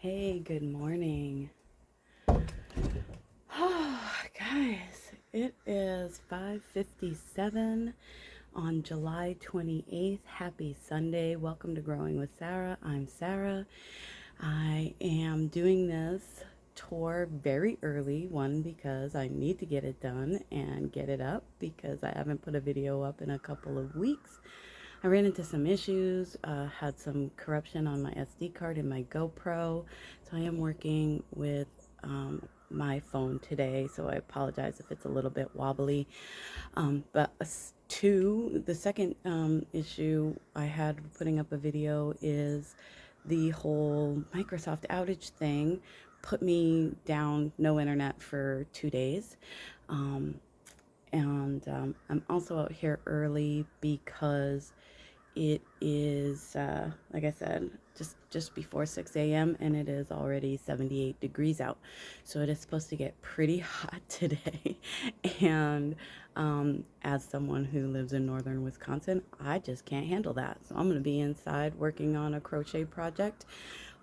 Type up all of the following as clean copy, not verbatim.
Hey, good morning. Oh, guys, it is 5:57 on July 28th. Happy Sunday. Welcome to Growing with Sarah. I'm Sarah. I am doing this tour very early, one because I need to get it done and get it up because I haven't put a video up in a couple of weeks. I ran into some issues, had some corruption on my SD card in my GoPro, so I am working with my phone today, so I apologize if it's a little bit wobbly. The second issue I had putting up a video is the whole Microsoft outage thing put me down, no internet for 2 days. Um, and I'm also out here early because it is, like I said, just before 6 a.m. and it is already 78 degrees out. So it is supposed to get pretty hot today. And as someone who lives in northern Wisconsin, I just can't handle that. So I'm going to be inside working on a crochet project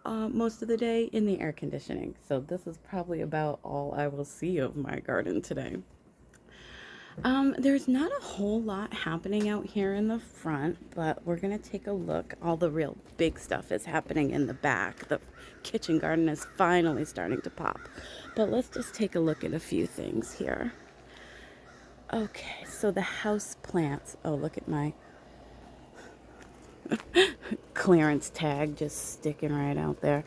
most of the day in the air conditioning. So this is probably about all I will see of my garden today. There's not a whole lot happening out here in the front, but we're gonna take a look. All the real big stuff is happening in the back. The kitchen garden is finally starting to pop. But let's just take a look at a few things here. Okay, so the house plants. Oh, look at my clearance tag just sticking right out there.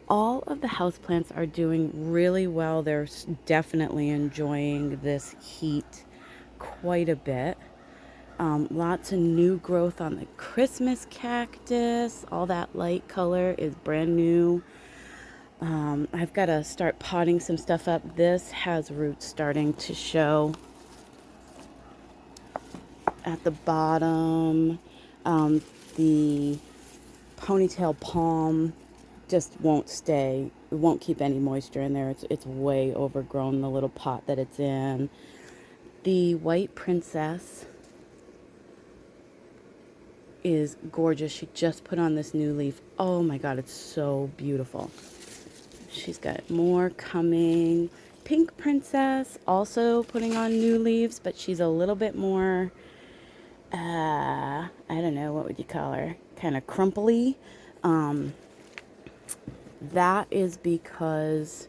All of the houseplants are doing really well. They're definitely enjoying this heat quite a bit. Lots of new growth on the Christmas cactus. All that light color is brand new. I've got to start potting some stuff up. This has roots starting to show at the bottom. The ponytail palm just won't stay. It won't keep any moisture in there. It's way overgrown, the little pot that it's in. The white princess is gorgeous. She just put on this new leaf. Oh my God, it's so beautiful. She's got more coming. Pink princess also putting on new leaves, but she's a little bit more, I don't know, what would you call her? Kind of crumply. That is because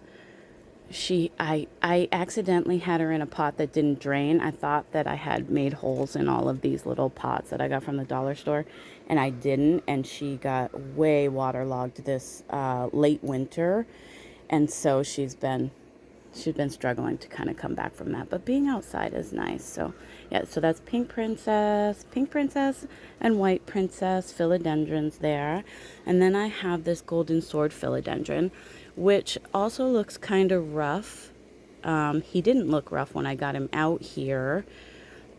I accidentally had her in a pot that didn't drain. I thought that I had made holes in all of these little pots that I got from the dollar store, and I didn't, and she got way waterlogged this late winter, and so she's been struggling to kind of come back from that. But being outside is nice. So yeah, so that's pink princess, and white princess philodendrons there. And then I have this golden sword philodendron, which also looks kind of rough. He didn't look rough when I got him out here,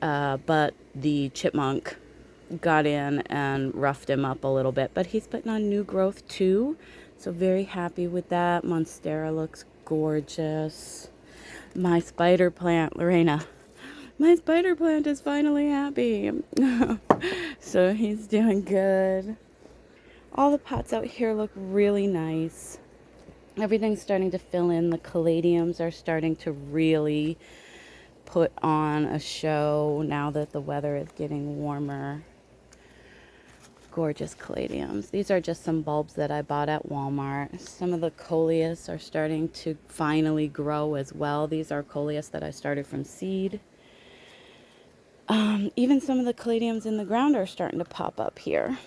but the chipmunk got in and roughed him up a little bit. But he's putting on new growth too. So very happy with that. Monstera looks gorgeous. My spider plant, Lorena. My spider plant is finally happy. So he's doing good. All the pots out here look really nice. Everything's starting to fill in. The caladiums are starting to really put on a show now that the weather is getting warmer. Gorgeous caladiums. These are just some bulbs that I bought at Walmart. Some of the coleus are starting to finally grow as well. These are coleus that I started from seed. Even some of the caladiums in the ground are starting to pop up here.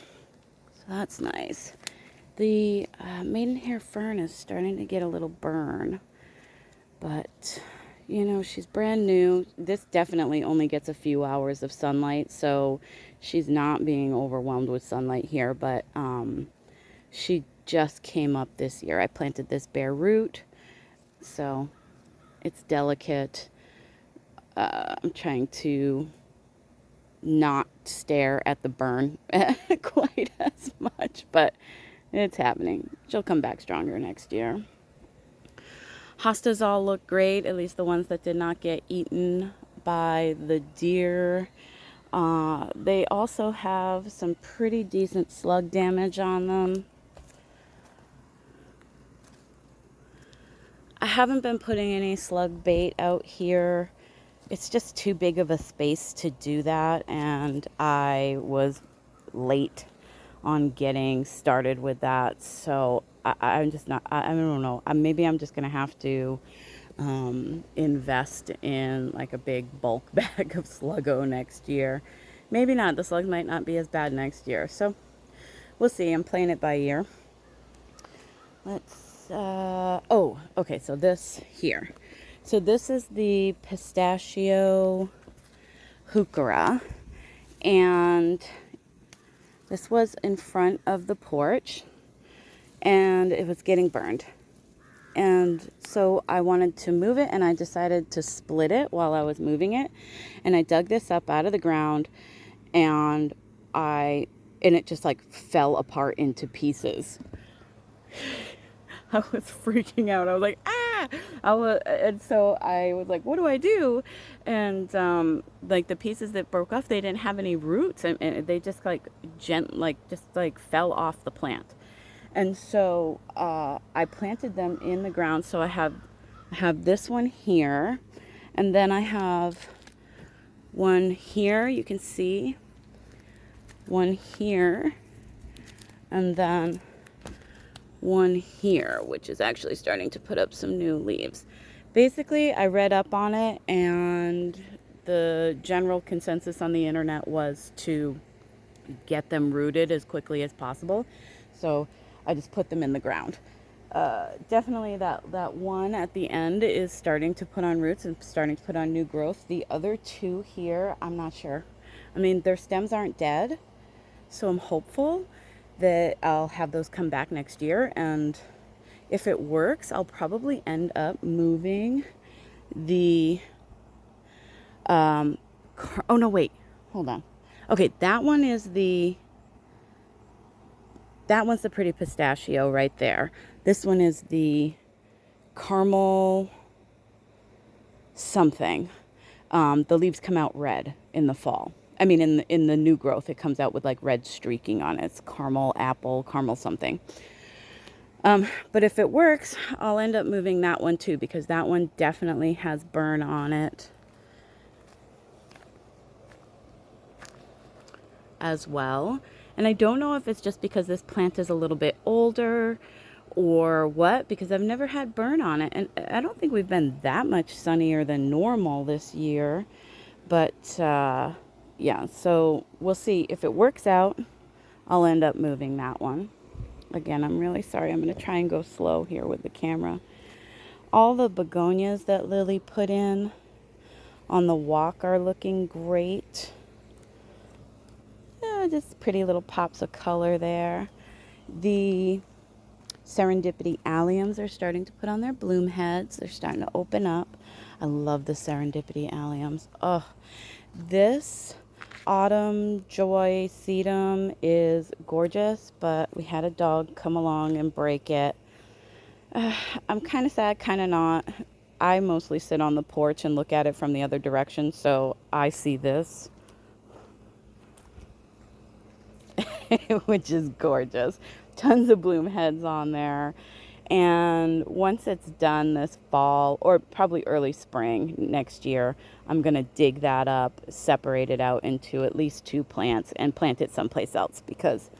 So that's nice. The maidenhair fern is starting to get a little burn. But, you know, she's brand new. This definitely only gets a few hours of sunlight, so she's not being overwhelmed with sunlight here. But she just came up this year. I planted this bare root, so it's delicate. I'm trying to not stare at the burn quite as much, but it's happening. She'll come back stronger next year. Hostas all look great, at least the ones that did not get eaten by the deer. They also have some pretty decent slug damage on them. I haven't been putting any slug bait out here. It's just too big of a space to do that, and I was late on getting started with that. So I'm just not, I don't know. Maybe I'm just going to have to invest in like a big bulk bag of Sluggo next year. Maybe not. The slugs might not be as bad next year. So we'll see. I'm playing it by ear. Oh, okay. So this here. So this is the pistachio heuchera. And this was in front of the porch. And it was getting burned. And so I wanted to move it, and I decided to split it while I was moving it. And I dug this up out of the ground, and it just like fell apart into pieces. I was freaking out. I was like, ah! And so I was like, what do I do? And like the pieces that broke off, they didn't have any roots, and they just like fell off the plant. And so I planted them in the ground. So I have this one here, and then I have one here. You can see one here, and then one here, which is actually starting to put up some new leaves. Basically, I read up on it, and the general consensus on the internet was to get them rooted as quickly as possible. So I just put them in the ground. Definitely that one at the end is starting to put on roots and starting to put on new growth. The other two here, I'm not sure. I mean, their stems aren't dead, so I'm hopeful that I'll have those come back next year. And if it works, I'll probably end up moving the, oh no, wait, hold on. Okay, that one's the pretty pistachio right there. This one is the caramel something. The leaves come out red in the fall. I mean, in the new growth, it comes out with like red streaking on it. It's caramel apple, caramel something. But if it works, I'll end up moving that one too, because that one definitely has burn on it as well. And I don't know if it's just because this plant is a little bit older or what, because I've never had burn on it. And I don't think we've been that much sunnier than normal this year. But yeah, so we'll see. If it works out, I'll end up moving that one. Again, I'm really sorry. I'm going to try and go slow here with the camera. All the begonias that Lily put in on the walk are looking great. Just pretty little pops of color there. The serendipity alliums are starting to put on their bloom heads. They're starting to open up. I love the serendipity alliums. Oh, this autumn joy sedum is gorgeous, but we had a dog come along and break it. I'm kind of sad, kind of not. I mostly sit on the porch and look at it from the other direction, so I see this. Which is gorgeous. Tons of bloom heads on there. And once it's done this fall, or probably early spring next year, I'm going to dig that up, separate it out into at least 2 plants, and plant it someplace else. Because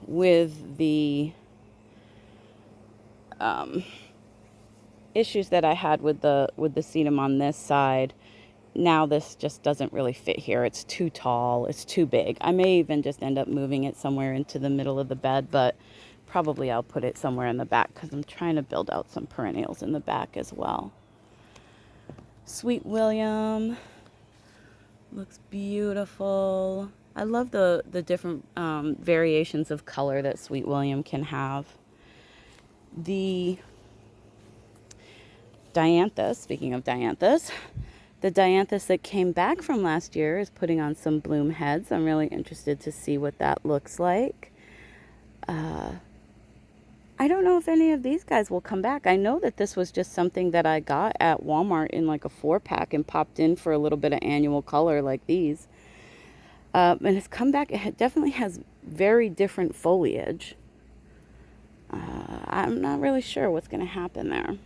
with the issues that I had with the sedum on this side, now this just doesn't really fit here. It's too tall. It's too big. I may even just end up moving it somewhere into the middle of the bed, but probably I'll put it somewhere in the back because I'm trying to build out some perennials in the back as well. Sweet William looks beautiful. I love the different variations of color that Sweet William can have. The dianthus, speaking of dianthus, the dianthus that came back from last year is putting on some bloom heads. I'm really interested to see what that looks like. I don't know if any of these guys will come back. I know that this was just something that I got at Walmart in like a 4-pack and popped in for a little bit of annual color like these. And it's come back. It definitely has very different foliage. I'm not really sure what's going to happen there.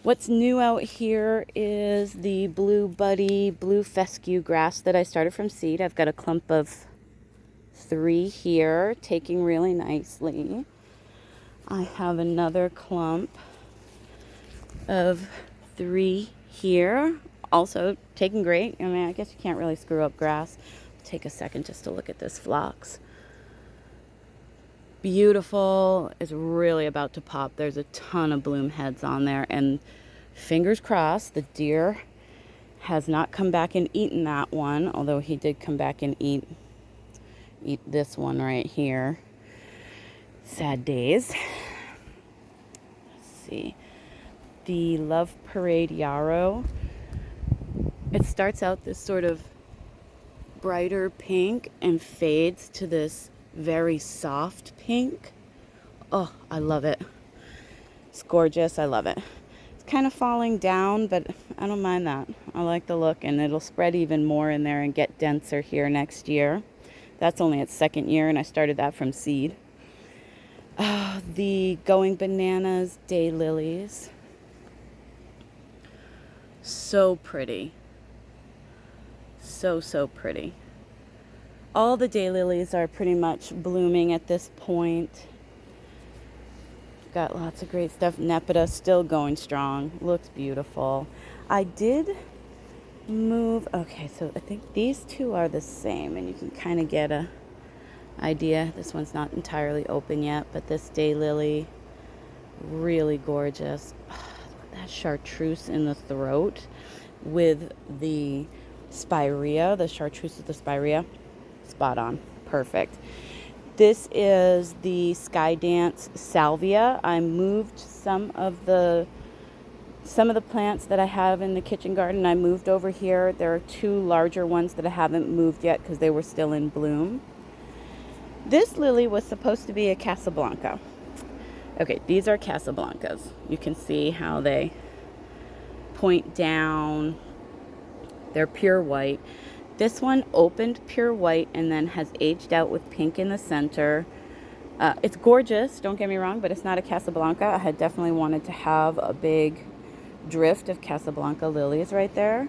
What's new out here is the Blue Buddy Blue Fescue grass that I started from seed. I've got a clump of 3 here, taking really nicely. I have another clump of 3 here, also taking great. I mean, I guess you can't really screw up grass. Take a second just to look at this phlox. Beautiful. It's really about to pop. There's a ton of bloom heads on there, and fingers crossed the deer has not come back and eaten that one, although he did come back and eat this one right here. Sad days. Let's see. The Love Parade yarrow. It starts out this sort of brighter pink and fades to this very soft pink. Oh, I love it. It's gorgeous. I love it. It's kind of falling down, but I don't mind that. I like the look, and it'll spread even more in there and get denser here next year. That's only its 2nd year, and I started that from seed. The Going Bananas daylilies. So pretty. So pretty. All the daylilies are pretty much blooming at this point. Got lots of great stuff. Nepeta still going strong. Looks beautiful. I did move. Okay, so I think these 2 are the same, and you can kind of get a idea. This one's not entirely open yet, but this daylily, really gorgeous. That chartreuse in the throat with the spirea, the chartreuse with the spirea. Spot on. Perfect. This is the Skydance salvia. I moved some of the plants that I have in the kitchen garden. I moved over here. There are 2 larger ones that I haven't moved yet because they were still in bloom. This lily was supposed to be a Casablanca. Okay, these are Casablancas. You can see how they point down. They're pure white. This one opened pure white and then has aged out with pink in the center. It's gorgeous, don't get me wrong, but it's not a Casablanca. I had definitely wanted to have a big drift of Casablanca lilies right there.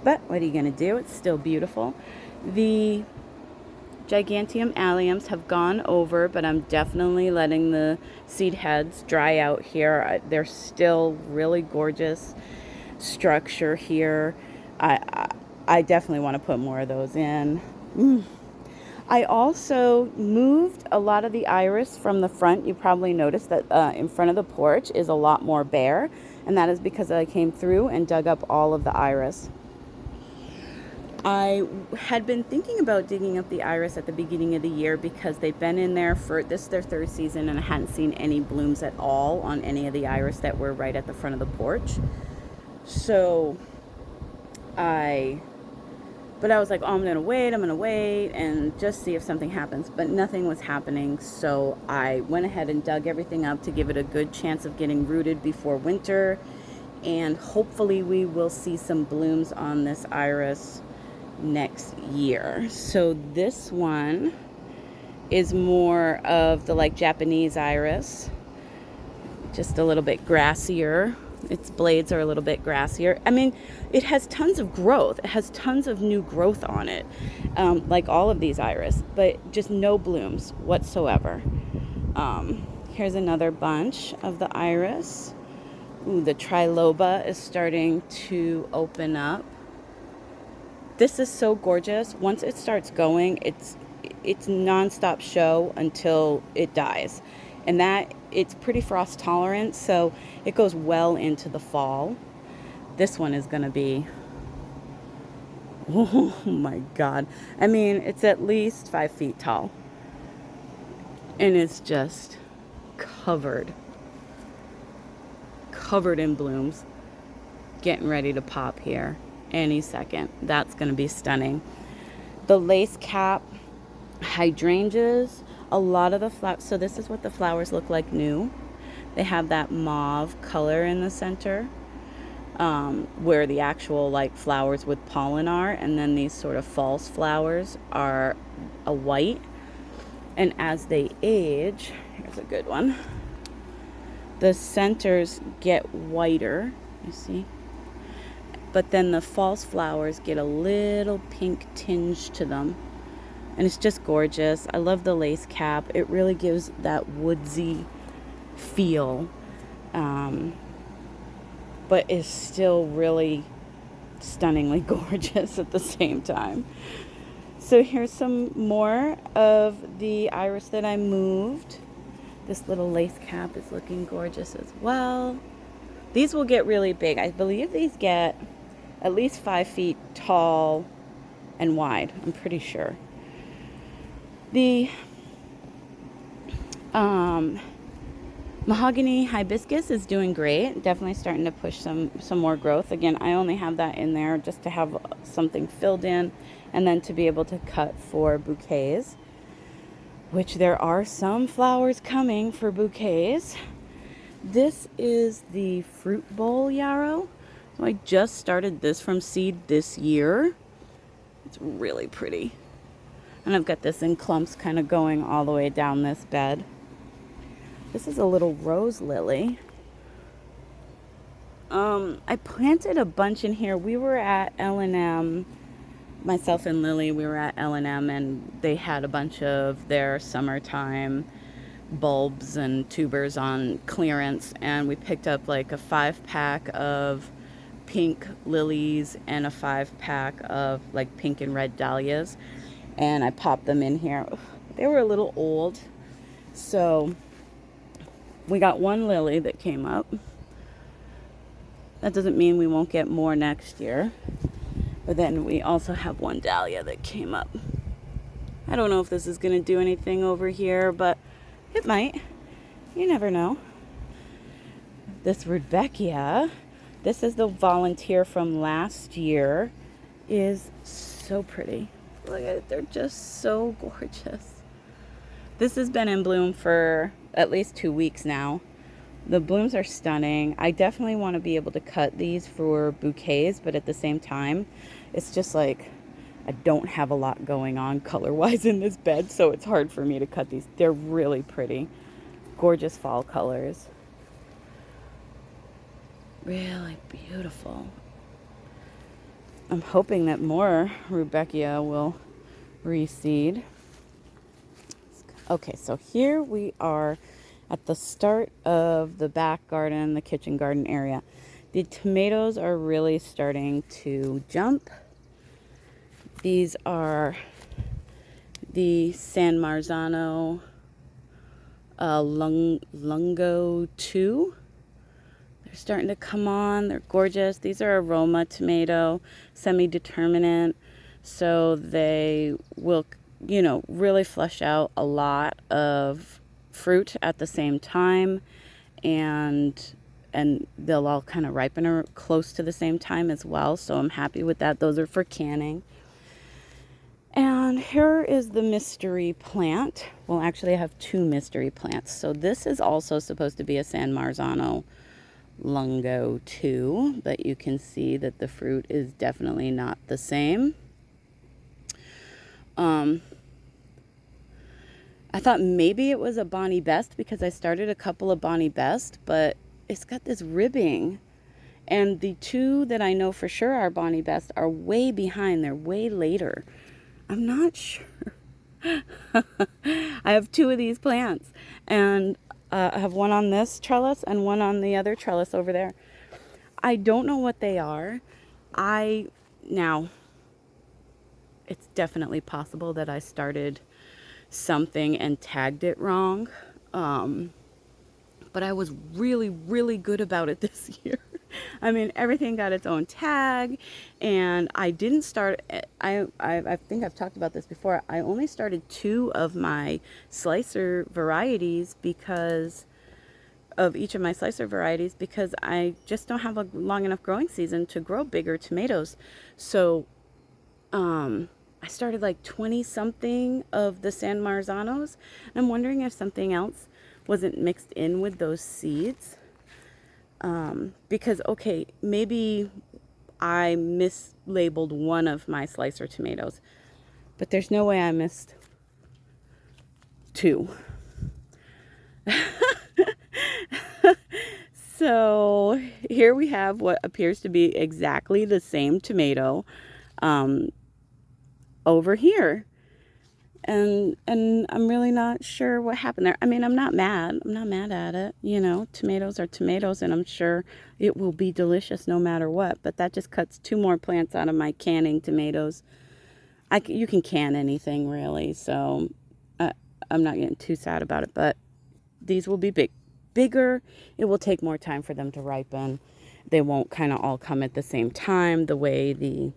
But what are you going to do? It's still beautiful. The Giganteum alliums have gone over, but I'm definitely letting the seed heads dry out here. They're still really gorgeous structure here. I definitely want to put more of those in. I also moved a lot of the iris from the front. You probably noticed that in front of the porch is a lot more bare, and that is because I came through and dug up all of the iris. I had been thinking about digging up the iris at the beginning of the year because they've been in there for this is their 3rd season, and I hadn't seen any blooms at all on any of the iris that were right at the front of the porch. So I was like, oh, I'm going to wait and just see if something happens. But nothing was happening. So I went ahead and dug everything up to give it a good chance of getting rooted before winter. And hopefully we will see some blooms on this iris next year. So this one is more of the like Japanese iris. Just a little bit grassier. Its blades are a little bit grassier. I mean, it has tons of growth. It has tons of new growth on it, like all of these iris, but just no blooms whatsoever. Here's another bunch of the iris. Ooh, the triloba is starting to open up. This is so gorgeous. Once it starts going, it's nonstop show until it dies. And that it's pretty frost tolerant, so it goes well into the fall. This one is going to be, oh my God. I mean, it's at least 5 feet tall. And it's just covered in blooms. Getting ready to pop here any second. That's going to be stunning. The lace cap hydrangeas. A lot of the flowers, so this is what the flowers look like new. They have that mauve color in the center, where the actual like flowers with pollen are, and then these sort of false flowers are a white. And as they age, here's a good one, the centers get whiter, you see? But then the false flowers get a little pink tinge to them. And it's just gorgeous. I love the lace cap. It really gives that woodsy feel. But is still really stunningly gorgeous at the same time. So here's some more of the iris that I moved. This little lace cap is looking gorgeous as well. These will get really big. I believe these get at least 5 feet tall and wide. I'm pretty sure. The mahogany hibiscus is doing great. Definitely starting to push some more growth. Again, I only have that in there just to have something filled in and then to be able to cut for bouquets, which there are some flowers coming for bouquets. This is the fruit bowl yarrow. So I just started this from seed this year. It's really pretty. And I've got this in clumps kind of going all the way down this bed. This is a little rose lily. I planted a bunch in here. We were at L&M, myself and Lily, we were at L&M, and they had a bunch of their summertime bulbs and tubers on clearance, and we picked up like a 5-pack of pink lilies and a 5-pack of like pink and red dahlias, and I popped them in here. They were a little old, so we got one lily that came up. That doesn't mean we won't get more next year. But then we also have one dahlia that came up. I don't know if this is going to do anything over here, but it might. You never know. This Rudbeckia, this is the volunteer from last year, is so pretty. Look at it. They're just so gorgeous. This has been in bloom for at least 2 weeks now. The blooms are stunning. I definitely want to be able to cut these for bouquets, but at the same time, it's just like I don't have a lot going on color-wise in this bed, so it's hard for me to cut these. They're really pretty. Gorgeous fall colors. Really beautiful. I'm hoping that more Rudbeckia will reseed. Okay, so here we are at the start of the back garden, the kitchen garden area. The tomatoes are really starting to jump. These are the San Marzano Lungo 2. They're starting to come on. They're gorgeous. These are aroma tomato, semi-determinate, so they will, you know, really flesh out a lot of fruit at the same time, and they'll all kind of ripen close to the same time as well, so I'm happy with that. Those are for canning. And here is the mystery plant. Well, actually I have 2 mystery plants. So this is also supposed to be a San Marzano Lungo 2, but you can see that the fruit is definitely not the same. I thought maybe it was a Bonnie Best because I started a couple of Bonnie Best, but it's got this ribbing. And the 2 that I know for sure are Bonnie Best are way behind. They're way later. I'm not sure. I have 2 of these plants, and I have one on this trellis and one on the other trellis over there. I don't know what they are. Now, it's definitely possible that I started something and tagged it wrong, but I was really, really good about it this year. I mean, everything got its own tag, and I didn't start, I think I've talked about this before, I only started 2 of my slicer varieties because of each of my slicer varieties, because I just don't have a long enough growing season to grow bigger tomatoes. So I started like 20 something of the San Marzanos. I'm wondering if something else wasn't mixed in with those seeds. Because, okay, maybe I mislabeled one of my slicer tomatoes, but there's no way I missed 2. So here we have what appears to be exactly the same tomato over here. And I'm really not sure what happened there. I mean, I'm not mad. I'm not mad at it. You know, tomatoes are tomatoes, and I'm sure it will be delicious no matter what. But that just cuts 2 more plants out of my canning tomatoes. You can can anything, really, so I'm not getting too sad about it. But these will be bigger. It will take more time for them to ripen. They won't kind of all come at the same time the way the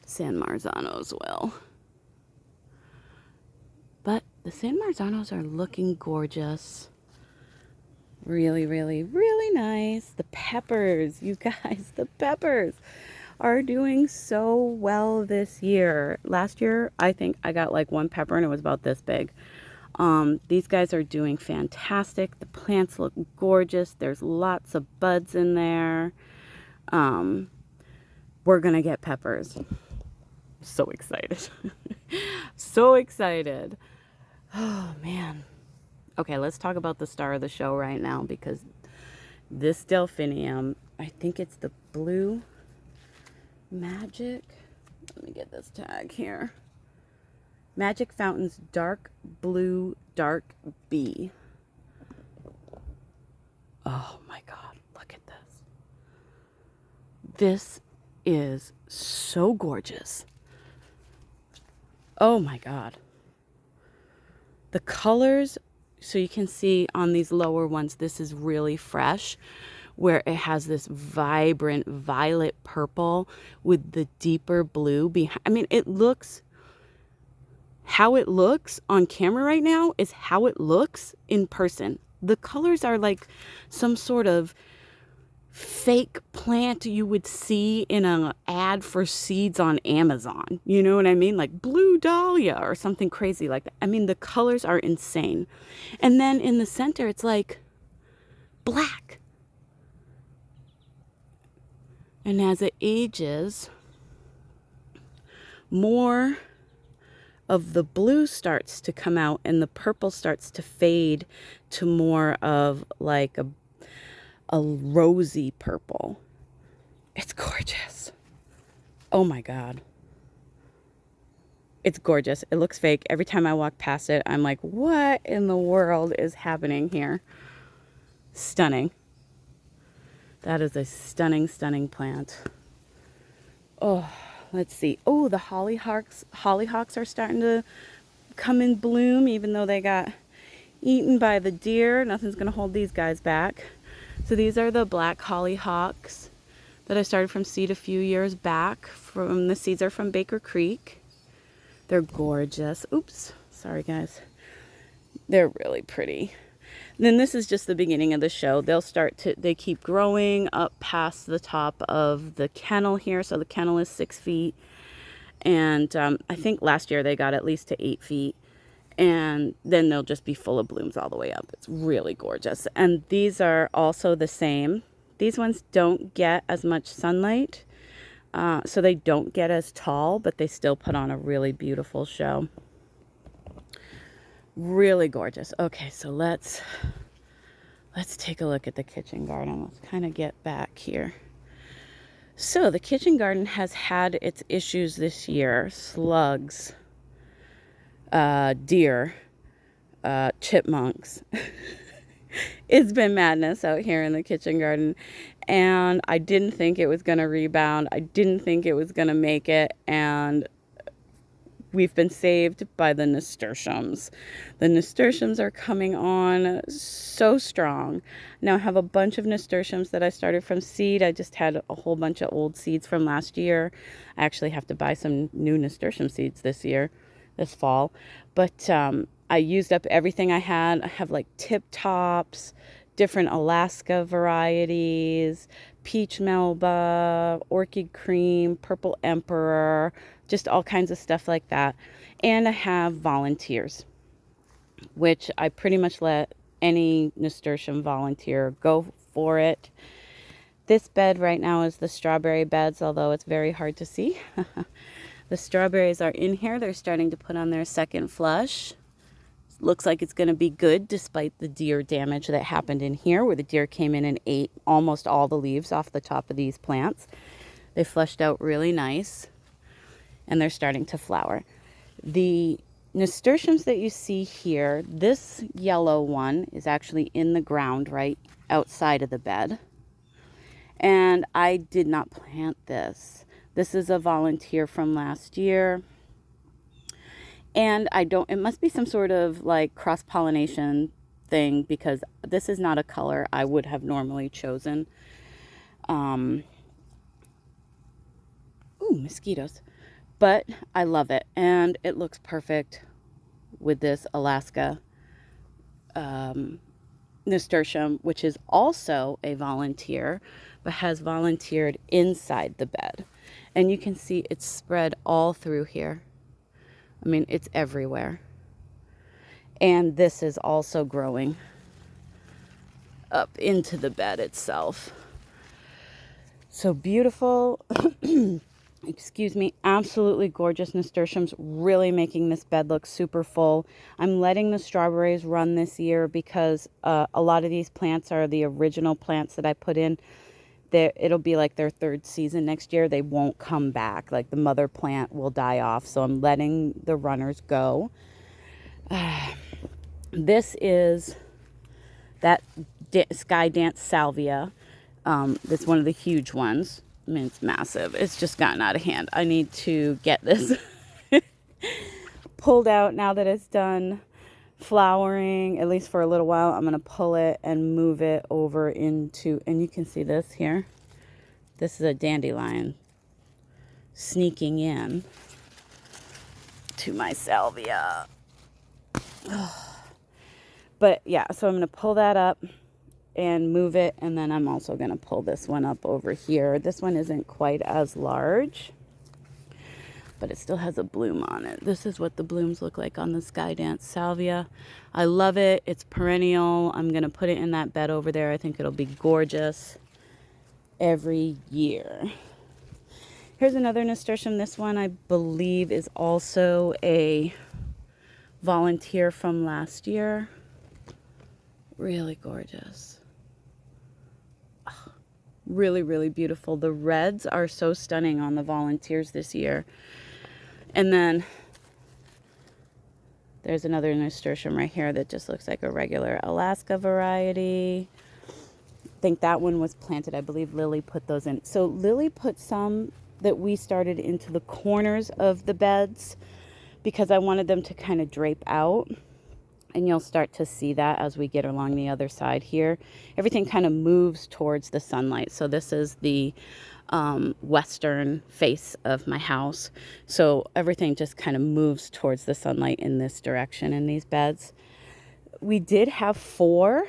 San Marzanos will. But the San Marzanos are looking gorgeous. Really, really, really nice. The peppers, you guys, the peppers are doing so well this year. Last year, I think I got like 1 pepper and it was about this big. These guys are doing fantastic. The plants look gorgeous. There's lots of buds in there. We're gonna get peppers. So excited. So excited. Oh man. Okay, let's talk about the star of the show right now, because this delphinium, I think it's the Blue Magic. Let me get this tag here. Magic Fountains Dark Blue Dark B. Oh my God, look at this. This is so gorgeous. Oh my God. The colors, so you can see on these lower ones, this is really fresh, where it has this vibrant violet purple with the deeper blue behind. I mean, it looks, how it looks on camera right now is how it looks in person. The colors are like some sort of fake plant you would see in an ad for seeds on Amazon. You know what I mean? Like blue dahlia or something crazy like that. I mean, the colors are insane. And then in the center, it's like black. And as it ages, more of the blue starts to come out and the purple starts to fade to more of like a rosy purple. It's gorgeous. Oh my God. It's gorgeous. It looks fake. Every time I walk past it, I'm like, what in the world is happening here? Stunning. That is a stunning, stunning plant. Oh, let's see. Oh, the hollyhocks are starting to come in bloom, even though they got eaten by the deer. Nothing's going to hold these guys back. So these are the black hollyhocks that I started from seed a few years back. The seeds are from Baker Creek. They're gorgeous. Oops, sorry guys. They're really pretty. And then this is just the beginning of the show. They keep growing up past the top of the kennel here. So the kennel is 6 feet. And I think last year they got at least to 8 feet. And then they'll just be full of blooms all the way up. It's really gorgeous. And these are also the same. These ones don't get as much sunlight, so they don't get as tall, but they still put on a really beautiful show. Really gorgeous. Okay, so let's take a look at the kitchen garden. Let's kind of get back here. So the kitchen garden has had its issues this year. Slugs, deer, chipmunks. It's been madness out here in the kitchen garden, and I didn't think it was going to rebound. I didn't think it was going to make it, and we've been saved by the nasturtiums. The nasturtiums are coming on so strong. Now I have a bunch of nasturtiums that I started from seed. I just had a whole bunch of old seeds from last year. I actually have to buy some new nasturtium seeds this fall. But I used up everything I had. I have like tip tops, different Alaska varieties, peach melba, orchid cream, purple emperor, just all kinds of stuff like that. And I have volunteers, which I pretty much let any nasturtium volunteer go for it. This bed right now is the strawberry beds, although it's very hard to see. The strawberries are in here. They're starting to put on their second flush. Looks like it's going to be good despite the deer damage that happened in here, where the deer came in and ate almost all the leaves off the top of these plants. They fleshed out really nice, and they're starting to flower. The nasturtiums that you see here, this yellow one is actually in the ground right outside of the bed. And I did not plant this. This is a volunteer from last year. And it must be some sort of like cross-pollination thing, because this is not a color I would have normally chosen. Ooh, mosquitoes. But I love it, and it looks perfect with this Alaska nasturtium, which is also a volunteer, but has volunteered inside the bed. And you can see it's spread all through here. I mean, it's everywhere. And this is also growing up into the bed itself. So beautiful. Excuse me, absolutely gorgeous nasturtiums, really making this bed look super full. I'm letting the strawberries run this year because a lot of these plants are the original plants that I put in. It'll be like their third season next year. They won't come back. Like the mother plant will die off. So I'm letting the runners go. This is that Sky Dance Salvia. That's one of the huge ones. I mean, it's massive. It's just gotten out of hand. I need to get this pulled out now that it's done flowering, at least for a little while. I'm going to pull it and move it over into, and you can see this here. This is a dandelion sneaking in to my salvia. But yeah, so I'm going to pull that up and move it, and then I'm also going to pull this one up over here. This one isn't quite as large, but it still has a bloom on it. This is what the blooms look like on the Sky Dance Salvia. I love it. It's perennial. I'm going to put it in that bed over there. I think it'll be gorgeous every year. Here's another nasturtium. This one I believe is also a volunteer from last year. Really gorgeous. Really, really beautiful. The reds are so stunning on the volunteers this year. And then there's another nasturtium right here that just looks like a regular Alaska variety. I think that one was planted. I believe Lily put those in. So Lily put some that we started into the corners of the beds because I wanted them to kind of drape out. And you'll start to see that as we get along the other side here. Everything kind of moves towards the sunlight. So this is the western face of my house. So everything just kind of moves towards the sunlight in this direction in these beds. We did have 4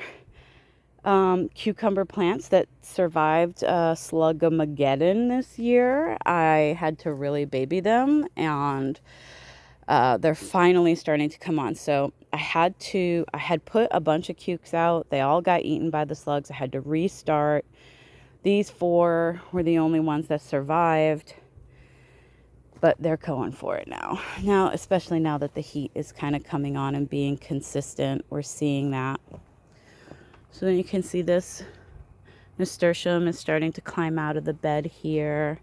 cucumber plants that survived Slugamageddon this year. I had to really baby them, and they're finally starting to come on. So I had put a bunch of cukes out. They all got eaten by the slugs. I had to restart. These 4 were the only ones that survived, but they're going for it now. Now, especially now that the heat is kind of coming on and being consistent, we're seeing that. So then you can see this nasturtium is starting to climb out of the bed here.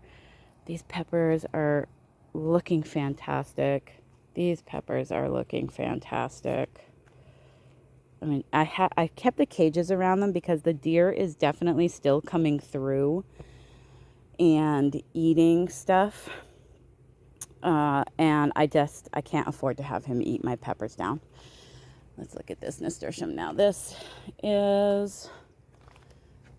These peppers are looking fantastic. These peppers are looking fantastic. I mean, I kept the cages around them because the deer is definitely still coming through and eating stuff. And I can't afford to have him eat my peppers down. Let's look at this nasturtium now. This is,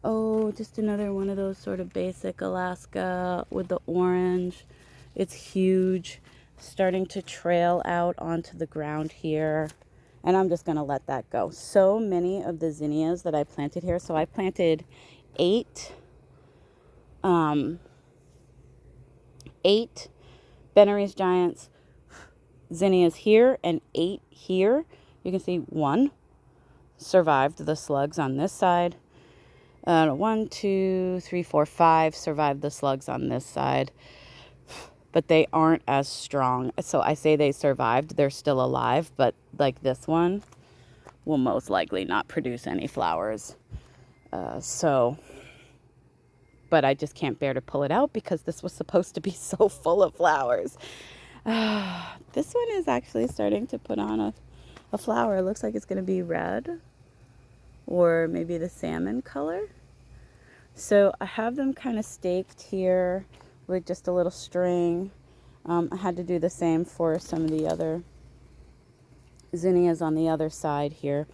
just another one of those sort of basic Alaska with the orange. It's huge, starting to trail out onto the ground here. And I'm just going to let that go. So many of the zinnias that I planted here. So I planted 8 Benary's Giants zinnias here and 8 here. You can see 1 survived the slugs on this side. 1, 2, 3, 4, 5 survived the slugs on this side. but they aren't as strong. So I say they survived. They're still alive, but like this one will most likely not produce any flowers. But I just can't bear to pull it out because this was supposed to be so full of flowers. This one is actually starting to put on a flower. It looks like it's going to be red or maybe the salmon color. So I have them kind of staked here with just a little string. I had to do the same for some of the other zinnias on the other side here,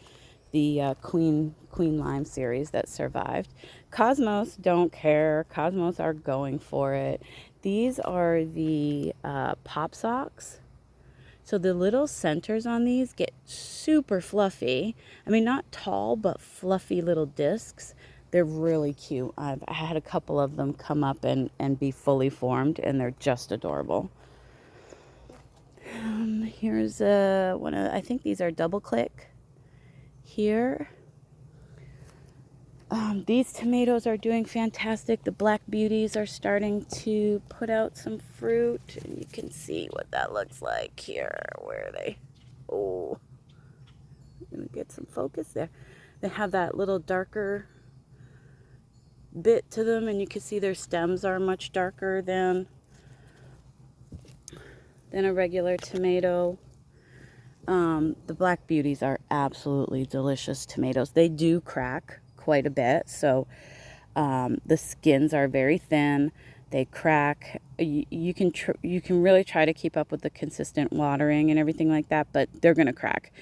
the Queen Lime series that survived. Cosmos don't care. Cosmos are going for it. These are the pop socks. So the little centers on these get super fluffy. I mean, not tall, but fluffy little discs. They're really cute. I had a couple of them come up and be fully formed, and they're just adorable. Here's one of, I think these are double click here. These tomatoes are doing fantastic. The Black Beauties are starting to put out some fruit, and you can see what that looks like here. Where are they? Oh, I'm gonna get some focus there. They have that little darker bit to them, and you can see their stems are much darker than a regular tomato. The Black Beauties are absolutely delicious tomatoes. They do crack quite a bit, so the skins are very thin. They crack. You can really try to keep up with the consistent watering and everything like that, but they're gonna crack.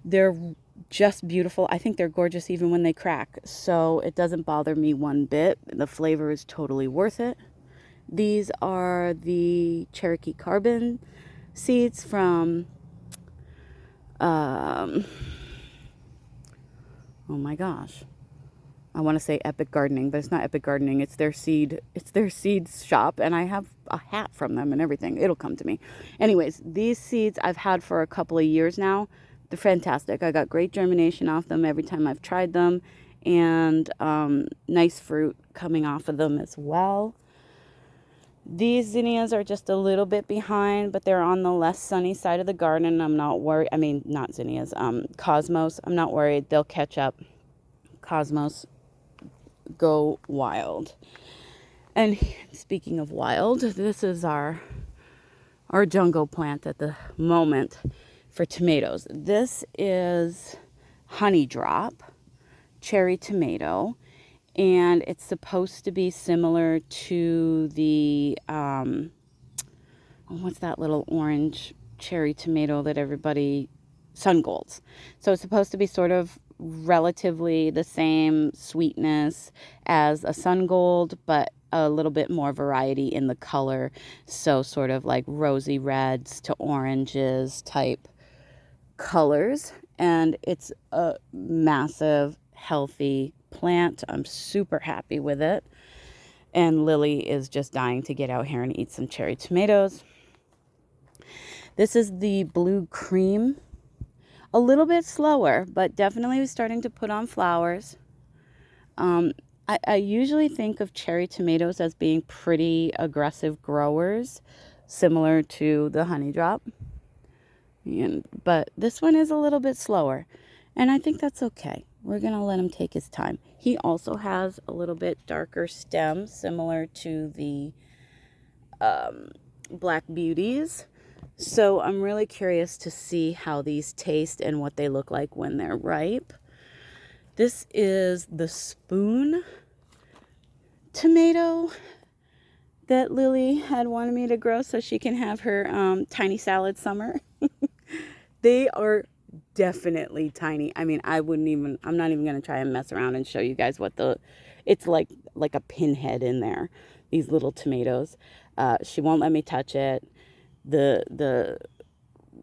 They're just beautiful. I think they're gorgeous even when they crack, so it doesn't bother me one bit. The flavor is totally worth it. These are the Cherokee Carbon seeds from oh my gosh, I want to say Epic Gardening, but it's not Epic Gardening. It's their seeds shop, and I have a hat from them and everything. It'll come to me. Anyways, these seeds I've had for a couple of years now. They're fantastic. I got great germination off them every time I've tried them, and nice fruit coming off of them as well. These zinnias are just a little bit behind, but they're on the less sunny side of the garden. I'm not worried. I mean, not zinnias, Cosmos. I'm not worried. They'll catch up. Cosmos go wild. And speaking of wild, this is our jungle plant at the moment for tomatoes. This is Honey Drop cherry tomato, and it's supposed to be similar to the what's that little orange cherry tomato that everybody, Sun Golds. So it's supposed to be sort of relatively the same sweetness as a Sun Gold, but a little bit more variety in the color. So sort of like rosy reds to oranges type colors. And it's a massive, healthy plant. I'm super happy with it. And Lily is just dying to get out here and eat some cherry tomatoes. This is the Blue Cream. A little bit slower, but definitely starting to put on flowers. I usually think of cherry tomatoes as being pretty aggressive growers, similar to the Honey Drop. But this one is a little bit slower, and I think that's okay. We're going to let him take his time. He also has a little bit darker stem, similar to the Black Beauties. So I'm really curious to see how these taste and what they look like when they're ripe. This is the Spoon tomato that Lily had wanted me to grow so she can have her tiny salad summer. They are definitely tiny. I mean, I'm not even going to try and mess around and show you guys it's like a pinhead in there, these little tomatoes. She won't let me touch it. The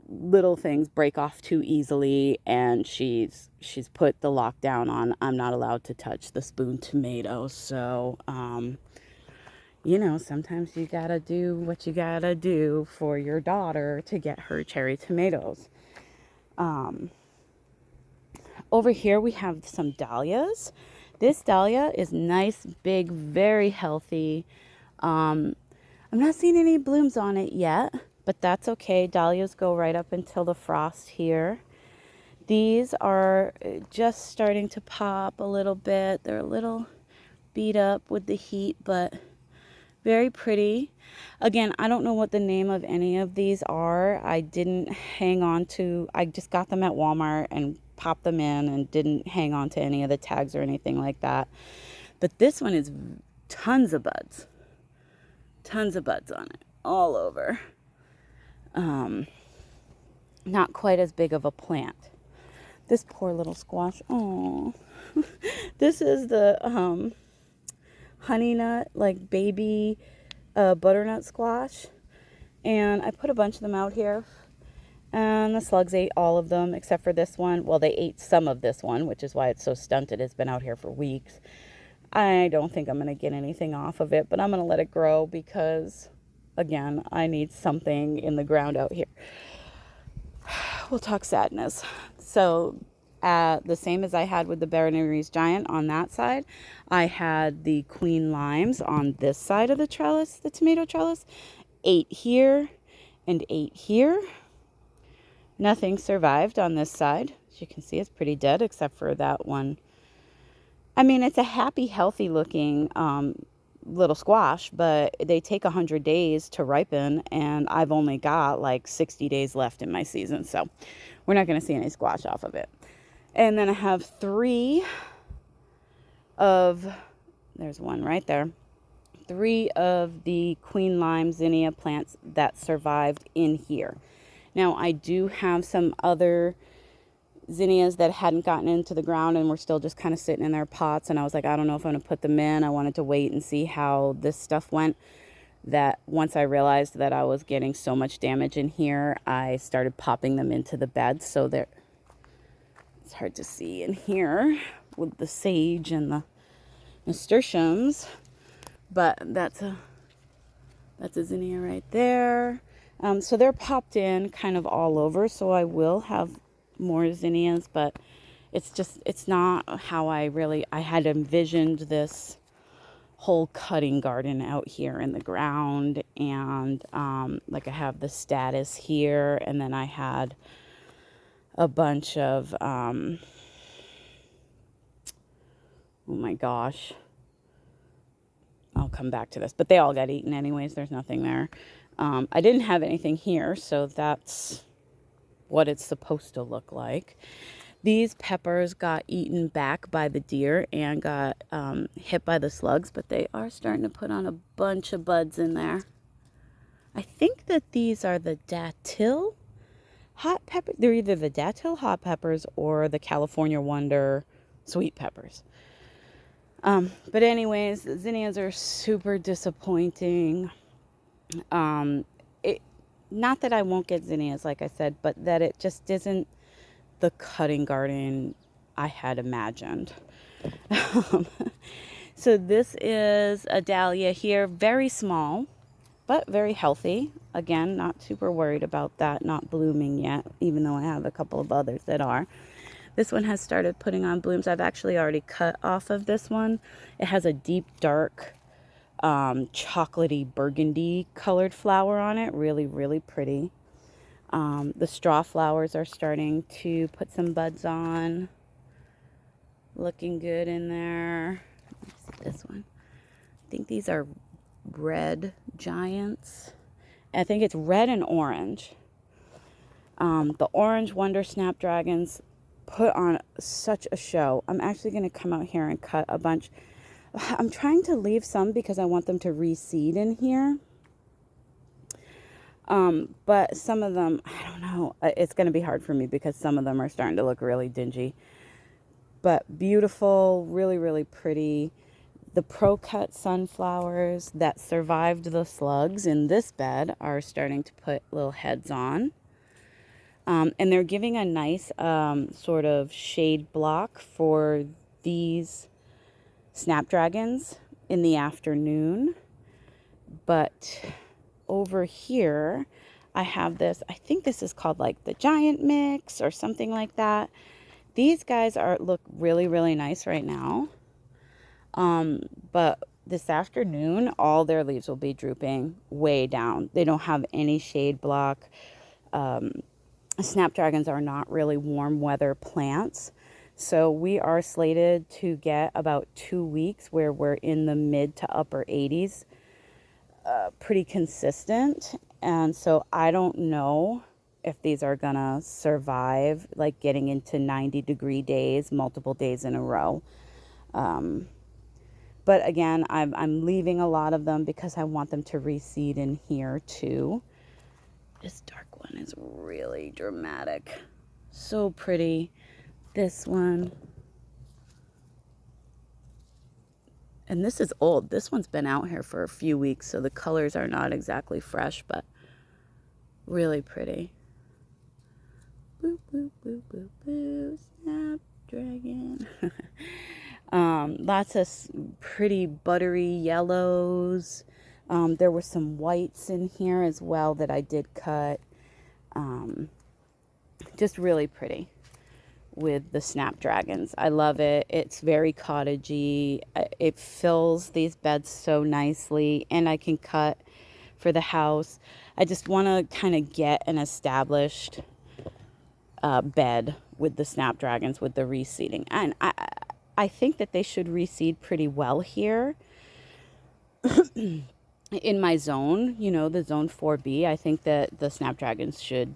little things break off too easily, and she's put the lockdown on. I'm not allowed to touch the Spoon tomato. So, sometimes you gotta do what you gotta do for your daughter to get her cherry tomatoes. Over here we have some dahlias. This dahlia is nice, big, very healthy. I'm not seeing any blooms on it yet, but that's okay. Dahlias go right up until the frost here. These are just starting to pop a little bit. They're a little beat up with the heat, but very pretty. Again, I don't know what the name of any of these are. I didn't hang on to, I just got them at Walmart and popped them in and didn't hang on to any of the tags or anything like that. But this one is tons of buds. Tons of buds on it, all over. Not quite as big of a plant. This poor little squash. Oh, this is the honey nut, like baby butternut squash. And I put a bunch of them out here. And the slugs ate all of them except for this one. Well, they ate some of this one, which is why it's so stunted. It's been out here for weeks. I don't think I'm going to get anything off of it, but I'm going to let it grow because, again, I need something in the ground out here. We'll talk sadness. So the same as I had with the Berenice Giant on that side, I had the Queen Limes on this side of the trellis, the tomato trellis. 8 here and 8 here. Nothing survived on this side. As you can see, it's pretty dead except for that one. I mean, it's a happy, healthy looking little squash, but they take 100 days to ripen, and I've only got like 60 days left in my season, so we're not going to see any squash off of it. And then I have 3 of, there's one right there, 3 of the Queen Lime zinnia plants that survived in here. Now, I do have some other zinnias that hadn't gotten into the ground and were still just kind of sitting in their pots, and I was like, I don't know if I'm going to put them in. I wanted to wait and see how this stuff went. That once I realized that I was getting so much damage in here, I started popping them into the beds. So they're, it's hard to see in here with the sage and the nasturtiums, but that's a zinnia right there. So they're popped in kind of all over, so I will have more zinnias, but it's not how I had envisioned this whole cutting garden out here in the ground. And like I have the status here, and then I had a bunch of oh my gosh, I'll come back to this, but they all got eaten anyways. There's nothing there. I didn't have anything here, so that's what it's supposed to look like. These peppers got eaten back by the deer and got hit by the slugs, but they are starting to put on a bunch of buds in there. I think that these are the Datil hot pepper. They're either the Datil hot peppers or the California Wonder sweet peppers. But anyways, the zinnias are super disappointing. Not that I won't get zinnias, like I said, but that it just isn't the cutting garden I had imagined. So this is a dahlia here, very small, but very healthy. Again, not super worried about that not blooming yet, even though I have a couple of others that are. This one has started putting on blooms. I've actually already cut off of this one. It has a deep, dark, chocolatey burgundy colored flower on it. Really, really pretty. The straw flowers are starting to put some buds on. Looking good in there. Let's see this one. I think these are red giants. I think it's red and orange. The orange Wonder Snapdragons put on such a show. I'm actually going to come out here and cut a bunch. I'm trying to leave some because I want them to reseed in here. But some of them, I don't know. It's going to be hard for me because some of them are starting to look really dingy. But beautiful, really, really pretty. The Pro-Cut sunflowers that survived the slugs in this bed are starting to put little heads on. And they're giving a nice sort of shade block for these snapdragons in the afternoon. But over here, I have this, I think this is called like the Giant Mix or something like that. These guys look really, really nice right now. But this afternoon, all their leaves will be drooping way down. They don't have any shade block. Snapdragons are not really warm weather plants. So we are slated to get about 2 weeks where we're in the mid to upper 80s, pretty consistent. And so I don't know if these are gonna survive like getting into 90-degree days, multiple days in a row. But again, I'm leaving a lot of them because I want them to reseed in here too. This dark one is really dramatic. So pretty. This one. And this is old. This one's been out here for a few weeks, so the colors are not exactly fresh, but really pretty. Boop, boop, boop, boop, boop. Snapdragon. Lots of pretty buttery yellows. There were some whites in here as well that I did cut. Just really pretty with the snapdragons. I love it. It's very cottagey. It fills these beds so nicely, and I can cut for the house. I just want to kind of get an established bed with the snapdragons with the reseeding. And I think that they should reseed pretty well here. In my zone, you know, the zone 4B, I think that the snapdragons should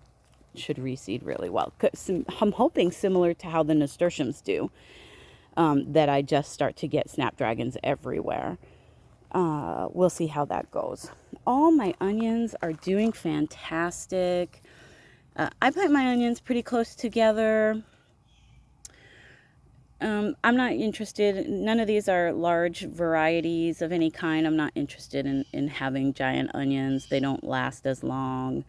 reseed really well. I'm hoping similar to how the nasturtiums do, that I just start to get snapdragons everywhere. We'll see how that goes. All my onions are doing fantastic. I plant my onions pretty close together. I'm not interested, none of these are large varieties of any kind. I'm not interested in having giant onions. They don't last as long.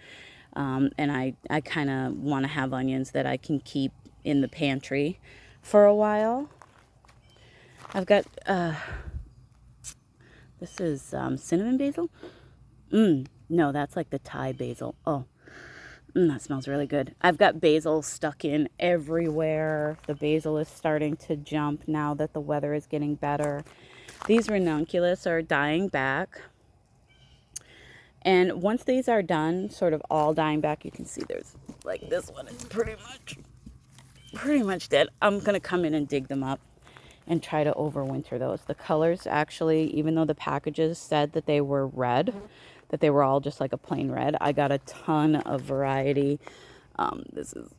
And I kind of want to have onions that I can keep in the pantry for a while. I've got, this is cinnamon basil. No, that's like the Thai basil. Oh, that smells really good. I've got basil stuck in everywhere. The basil is starting to jump now that the weather is getting better. These ranunculus are dying back. And once these are done, sort of all dying back, you can see there's like this one is pretty much dead. I'm going to come in and dig them up and try to overwinter those. The colors actually, even though the packages said that they were red, that they were all just like a plain red, I got a ton of variety. This is,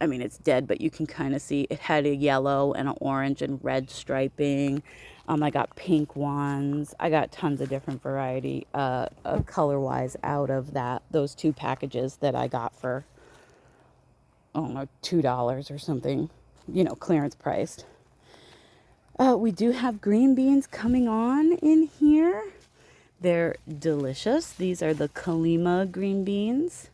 I mean, it's dead, but you can kind of see it had a yellow and an orange and red striping. I got pink ones. I got tons of different variety, color-wise out of those 2 packages that I got for, I don't know, $2 or something, you know, clearance priced. We do have green beans coming on in here. They're delicious. These are the Kalima green beans.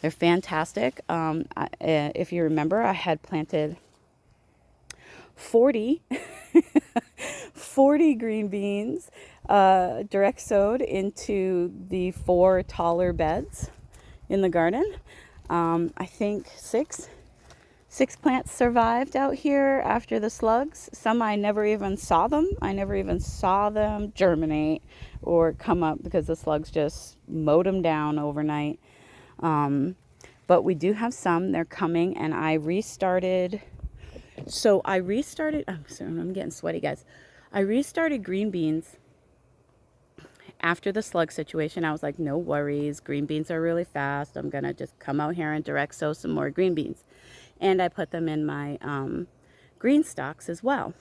They're fantastic. If you remember, I had planted 40 green beans direct sowed into the 4 taller beds in the garden. I think 6 plants survived out here after the slugs. Some I never even saw them. I never even saw them germinate or come up because the slugs just mowed them down overnight. But we do have some. They're coming, and I restarted. I'm sorry, I'm getting sweaty, guys. I restarted green beans after the slug situation. I was like, no worries. Green beans are really fast. I'm going to just come out here and direct sow some more green beans. And I put them in my green stocks as well.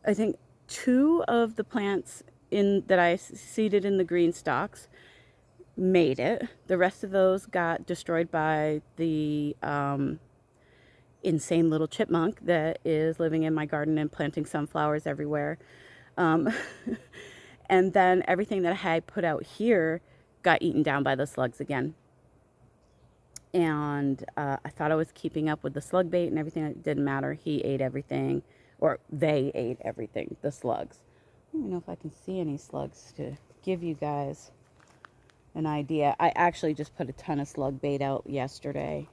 I think 2 of the plants that I seeded in the green stocks made it. The rest of those got destroyed by the insane little chipmunk that is living in my garden and planting sunflowers everywhere. And then everything that I had put out here got eaten down by the slugs again. And I thought I was keeping up with the slug bait and everything. It didn't matter. He ate everything, or they ate everything, the slugs. I don't even know if I can see any slugs to give you guys an idea. I actually just put a ton of slug bait out yesterday.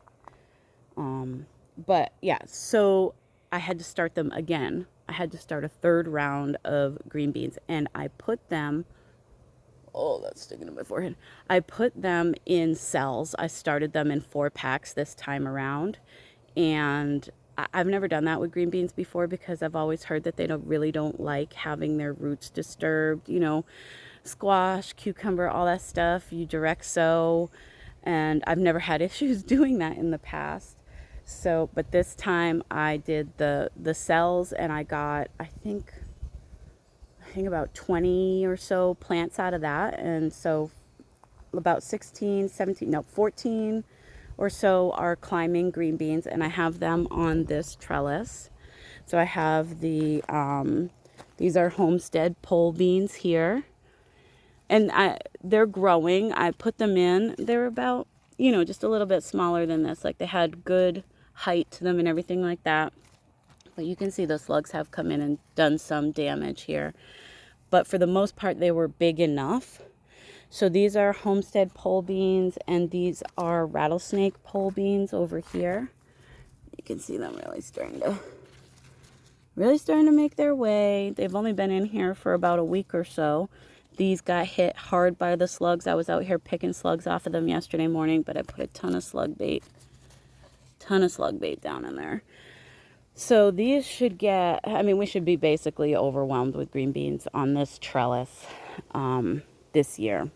But yeah, so I had to start them again I had to start a third round of green beans, and I put them, oh, that's sticking to my forehead. I put them in cells. I started them in 4 packs this time around, and I've never done that with green beans before because I've always heard that they really don't like having their roots disturbed. You know, squash, cucumber, all that stuff, you direct sow, and I've never had issues doing that in the past. So, but this time I did the cells, and I got, I think about 20 or so plants out of that. And so about 16, 17, no, 14 or so are climbing green beans, and I have them on this trellis. So I have the, these are homestead pole beans here, and they're growing. I put them in, they're about, you know, just a little bit smaller than this. Like, they had good height to them and everything like that. But you can see the slugs have come in and done some damage here. But for the most part, they were big enough. So these are homestead pole beans, and these are rattlesnake pole beans over here. You can see them really starting to make their way. They've only been in here for about a week or so. These got hit hard by the slugs. I was out here picking slugs off of them yesterday morning, but I put a ton of slug bait down in there. So these should get, I mean, we should be basically overwhelmed with green beans on this trellis this year.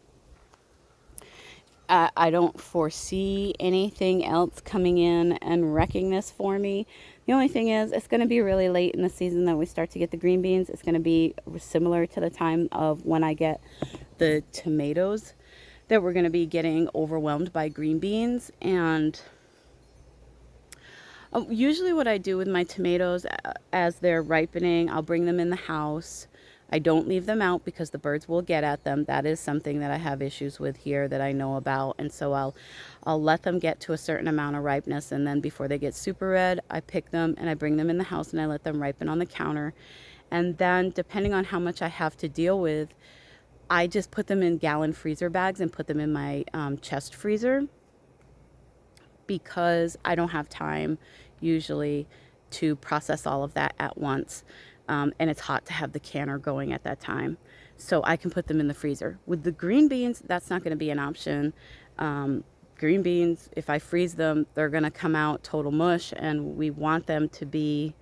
I don't foresee anything else coming in and wrecking this for me. The only thing is, it's going to be really late in the season that we start to get the green beans. It's going to be similar to the time of when I get the tomatoes, that we're going to be getting overwhelmed by green beans. And usually what I do with my tomatoes, as they're ripening, I'll bring them in the house. I don't leave them out because the birds will get at them. That is something that I have issues with here that I know about. And so I'll let them get to a certain amount of ripeness, and then before they get super red, I pick them and I bring them in the house and I let them ripen on the counter. And then, depending on how much I have to deal with, I just put them in gallon freezer bags and put them in my chest freezer, because I don't have time usually to process all of that at once. And it's hot to have the canner going at that time. So I can put them in the freezer. With the green beans, that's not going to be an option. Green beans, if I freeze them, they're going to come out total mush, and we want them to be,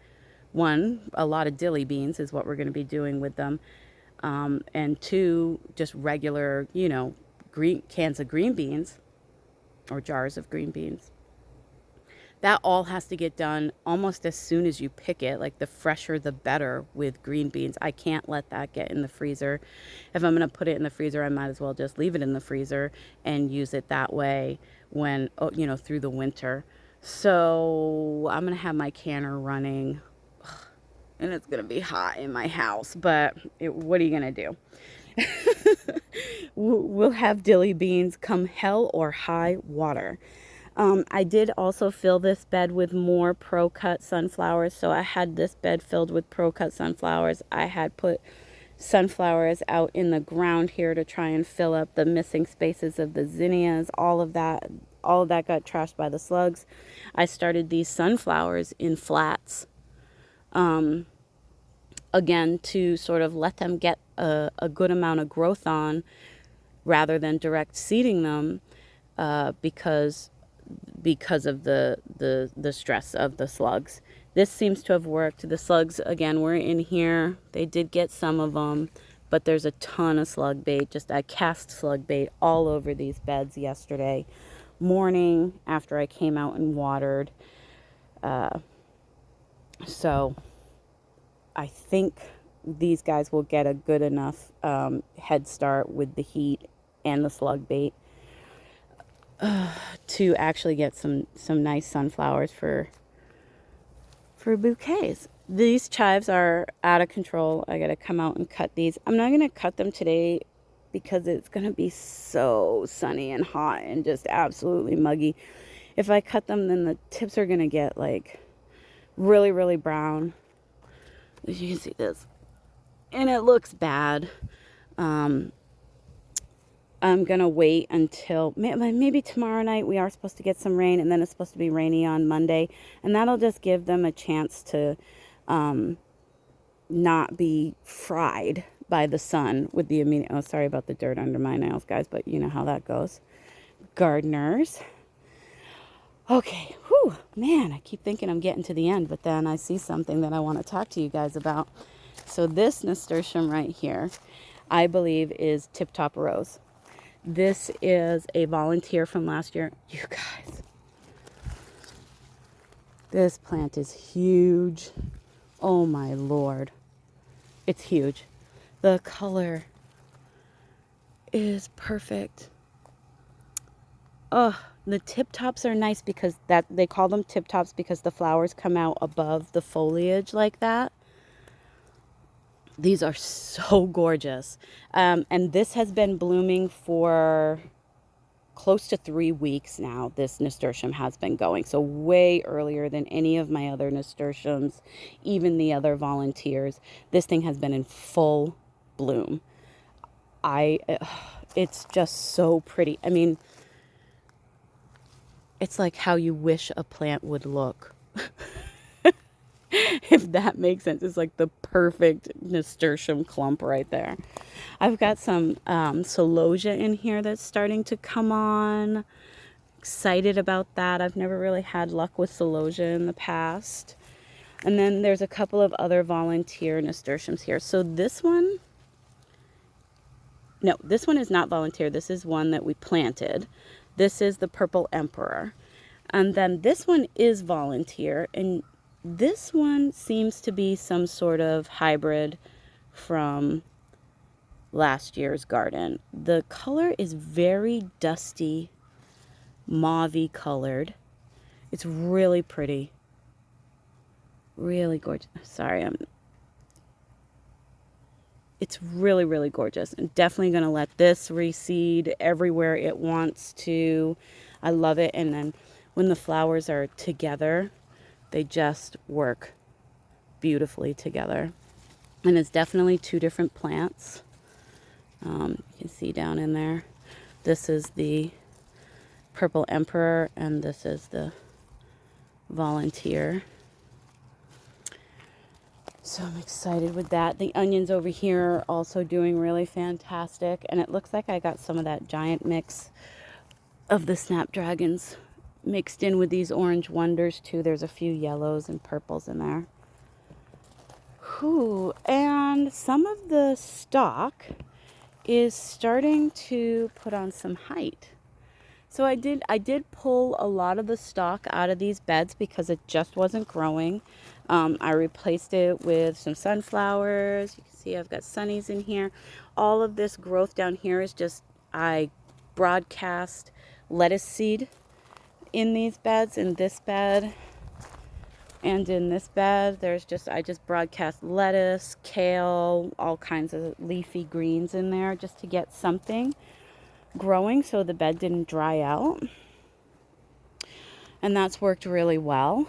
one, a lot of dilly beans is what we're going to be doing with them. And two, just regular, you know, cans of green beans or jars of green beans. That all has to get done almost as soon as you pick it. Like, the fresher the better with green beans. I can't let that get in the freezer. If I'm going to put it in the freezer, I might as well just leave it in the freezer and use it that way when, you know, through the winter. So I'm going to have my canner running, and it's going to be hot in my house, but what are you going to do? We'll have dilly beans come hell or high water. I did also fill this bed with more Pro-Cut sunflowers. So I had this bed filled with Pro-Cut sunflowers. I had put sunflowers out in the ground here to try and fill up the missing spaces of the zinnias. All of that got trashed by the slugs. I started these sunflowers in flats, again, to sort of let them get a good amount of growth on, rather than direct seeding them, because of the stress of the slugs. This seems to have worked. The slugs, again, were in here. They did get some of them, but there's a ton of slug bait. I cast slug bait all over these beds yesterday morning after I came out and watered. So I think these guys will get a good enough head start with the heat and the slug bait to actually get some nice sunflowers for bouquets. These chives are out of control. I gotta come out and cut these. I'm not gonna cut them today because it's gonna be so sunny and hot and just absolutely muggy. If I cut them, then the tips are gonna get like really, really brown. As you can see this, and it looks bad. I'm going to wait until maybe tomorrow night. We are supposed to get some rain, and then it's supposed to be rainy on Monday. And that'll just give them a chance to not be fried by the sun with the immediate. Oh, sorry about the dirt under my nails, guys, but you know how that goes. Gardeners. Okay, whew, man, I keep thinking I'm getting to the end, but then I see something that I want to talk to you guys about. So this nasturtium right here, I believe is Tip Top Rose. This is a volunteer from last year. You guys, this plant is huge. Oh my Lord. It's huge. The color is perfect. Oh, the tip tops are nice because that they call them tip tops because the flowers come out above the foliage like that. These are so gorgeous. And this has been blooming for close to 3 weeks now. This nasturtium has been going. So way earlier than any of my other nasturtiums, even the other volunteers. This thing has been in full bloom. It's just so pretty. I mean, it's like how you wish a plant would look. If that makes sense. It's like the perfect nasturtium clump right there. I've got some celosia in here that's starting to come on. Excited about that. I've never really had luck with celosia in the past. And then there's a couple of other volunteer nasturtiums here. So this one, no, this one is not volunteer. This is one that we planted. This is the Purple Emperor. And then this one is volunteer. And this one seems to be some sort of hybrid from last year's garden. The color is very dusty, mauve-y colored. It's really pretty. Really gorgeous. Sorry, it's really, really gorgeous. And definitely going to let this reseed everywhere it wants to. I love it. And then when the flowers are together, they just work beautifully together. And it's definitely 2 different plants. You can see down in there. This is the Purple Emperor, and this is the Volunteer. So I'm excited with that. The onions over here are also doing really fantastic. And it looks like I got some of that giant mix of the Snapdragons mixed in with these Orange Wonders too. There's a few yellows and purples in there. Whew. And some of the stalk is starting to put on some height. So I did pull a lot of the stalk out of these beds because it just wasn't growing. I replaced it with some sunflowers. You can see I've got sunnies in here. All of this growth down here is just, I broadcast lettuce seed in these beds. In this bed and in this bed, I just broadcast lettuce, kale, all kinds of leafy greens in there just to get something growing so the bed didn't dry out. And that's worked really well.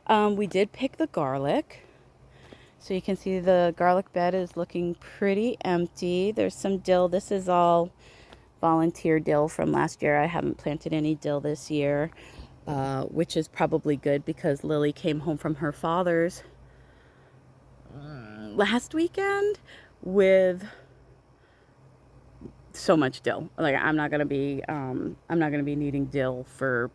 We did pick the garlic. So you can see the garlic bed is looking pretty empty. There's some dill. This is all volunteer dill from last year. I haven't planted any dill this year, which is probably good because Lily came home from her father's last weekend with so much dill. Like I'm not gonna be needing dill for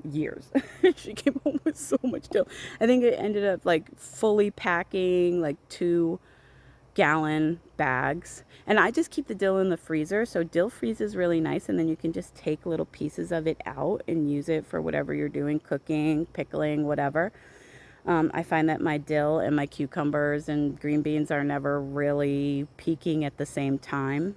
years. She came home with so much dill. I think it ended up like fully packing like 2-gallon bags. And I just keep the dill in the freezer. So dill freezes really nice. And then you can just take little pieces of it out and use it for whatever you're doing, cooking, pickling, whatever. I find that my dill and my cucumbers and green beans are never really peaking at the same time.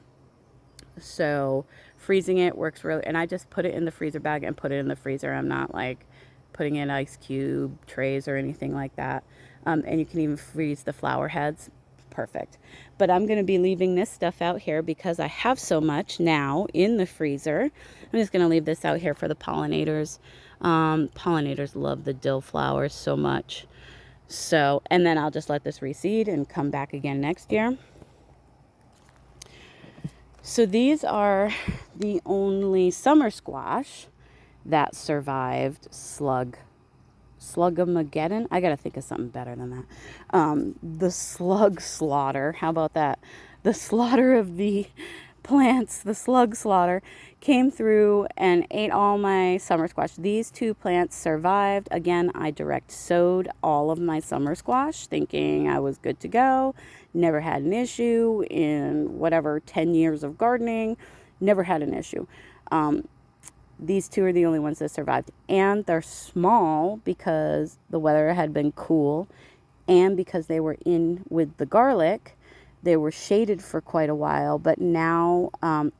So freezing it works really, and I just put it in the freezer bag and put it in the freezer. I'm not like putting in ice cube trays or anything like that. And you can even freeze the flower heads. Perfect. But I'm going to be leaving this stuff out here because I have so much now in the freezer. I'm just going to leave this out here for the pollinators. Pollinators love the dill flowers so much. So, and then I'll just let this reseed and come back again next year. So these are the only summer squash that survived slug Slugamageddon. I gotta think of something better than that. The slug slaughter. How about that? The slaughter of the plants, the slug slaughter, came through and ate all my summer squash. These two plants survived. Again, I direct sowed all of my summer squash thinking I was good to go. Never had an issue in whatever 10 years of gardening. Never had an issue. These two are the only ones that survived. And they're small because the weather had been cool and because they were in with the garlic. They were shaded for quite a while, but now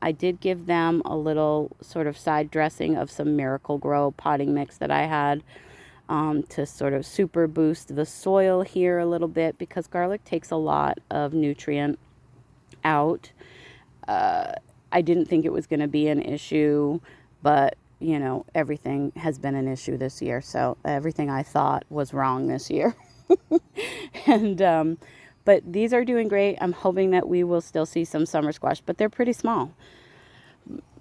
I did give them a little sort of side dressing of some Miracle-Gro potting mix that I had to sort of super boost the soil here a little bit because garlic takes a lot of nutrient out. I didn't think it was going to be an issue, but you know, everything has been an issue this year. So everything I thought was wrong this year. And but these are doing great. I'm hoping that we will still see some summer squash, but they're pretty small.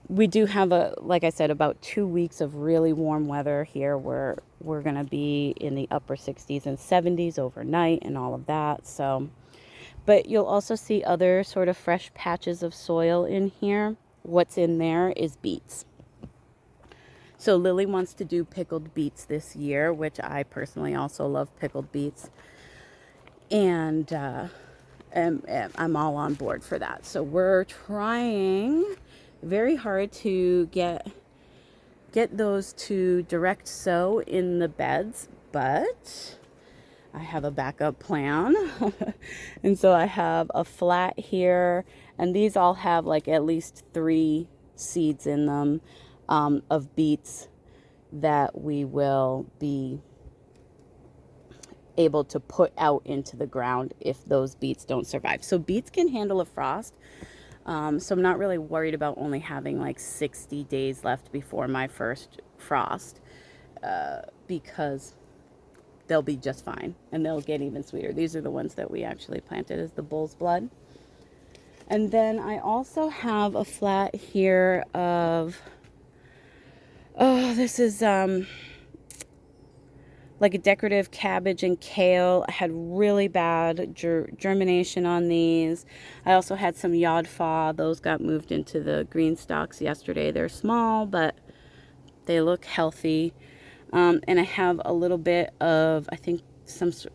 We do have like I said, about 2 weeks of really warm weather here where we're going to be in the upper 60s and 70s overnight and all of that. So, but you'll also see other sort of fresh patches of soil in here. What's in there is beets. So Lily wants to do pickled beets this year, which I personally also love pickled beets. And I'm all on board for that. So we're trying very hard to get those to direct sow in the beds, but I have a backup plan. And so I have a flat here, and these all have like at least 3 seeds in them of beets that we will be able to put out into the ground if those beets don't survive. So beets can handle a frost. So I'm not really worried about only having like 60 days left before my first frost because they'll be just fine and they'll get even sweeter. These are the ones that we actually planted as the bull's blood. And then I also have a flat here of, this is like a decorative cabbage and kale. I had really bad germination on these. I also had some yodfa. Those got moved into the green stalks yesterday. They're small, but they look healthy. And I have a little bit of, I think,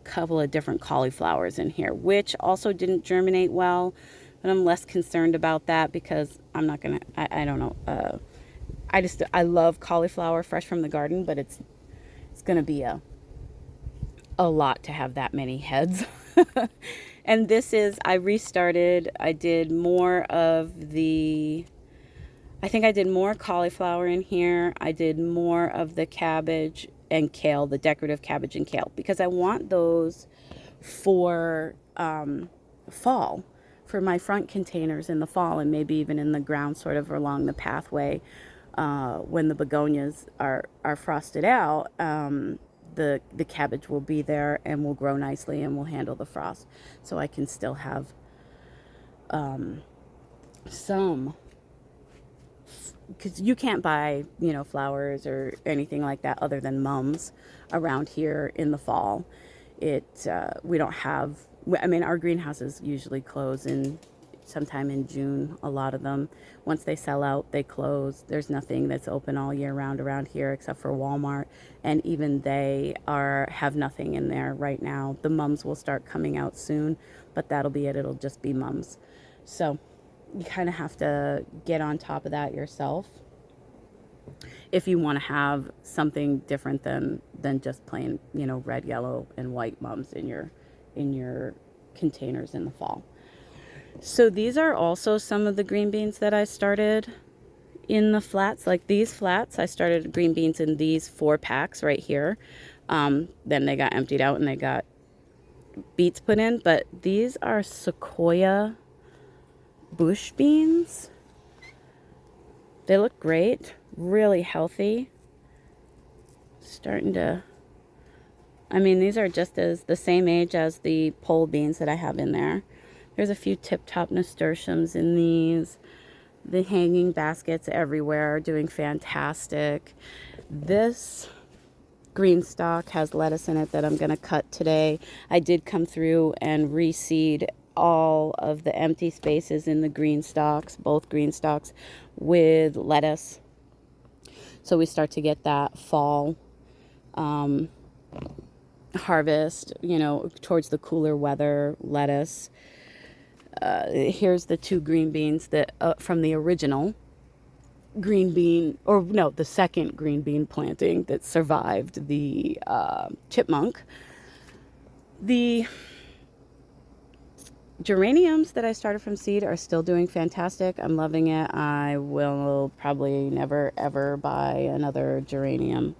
couple of different cauliflowers in here, which also didn't germinate well. But I'm less concerned about that because I'm not gonna, I don't know. I love cauliflower fresh from the garden, but it's gonna be a lot to have that many heads. And this is, I restarted. I did more of the, I think I did more cauliflower in here. I did more of the cabbage and kale, the decorative cabbage and kale, because I want those for fall, for my front containers in the fall, and maybe even in the ground sort of along the pathway when the begonias are frosted out. The cabbage will be there and will grow nicely and will handle the frost. So I can still have some, because you can't buy, you know, flowers or anything like that other than mums around here in the fall. We don't have, I mean, our greenhouses usually close in sometime in June. A lot of them, once they sell out, they close. There's nothing that's open all year round around here except for Walmart, and even they have nothing in there right now. The mums will start coming out soon, but that'll be it. It'll just be mums. So you kind of have to get on top of that yourself if you want to have something different than just plain, you know, red, yellow, and white mums in your containers in the fall. So these are also some of the green beans that I started in the flats. Like these flats, I started green beans in these 4 packs right here. Then they got emptied out and they got beets put in. But these are Sequoia bush beans. They look great, really healthy. Starting to, I mean, these are just the same age as the pole beans that I have in there. There's a few tip-top nasturtiums in these. The hanging baskets everywhere are doing fantastic. This green stalk has lettuce in it that I'm going to cut today. I did come through and reseed all of the empty spaces in the green stalks, both green stalks, with lettuce. So we start to get that fall harvest, you know, towards the cooler weather lettuce. Here's the 2 green beans that from the original green bean, or no, the second green bean planting that survived the chipmunk. The geraniums that I started from seed are still doing fantastic. I'm loving it. I will probably never ever buy another geranium.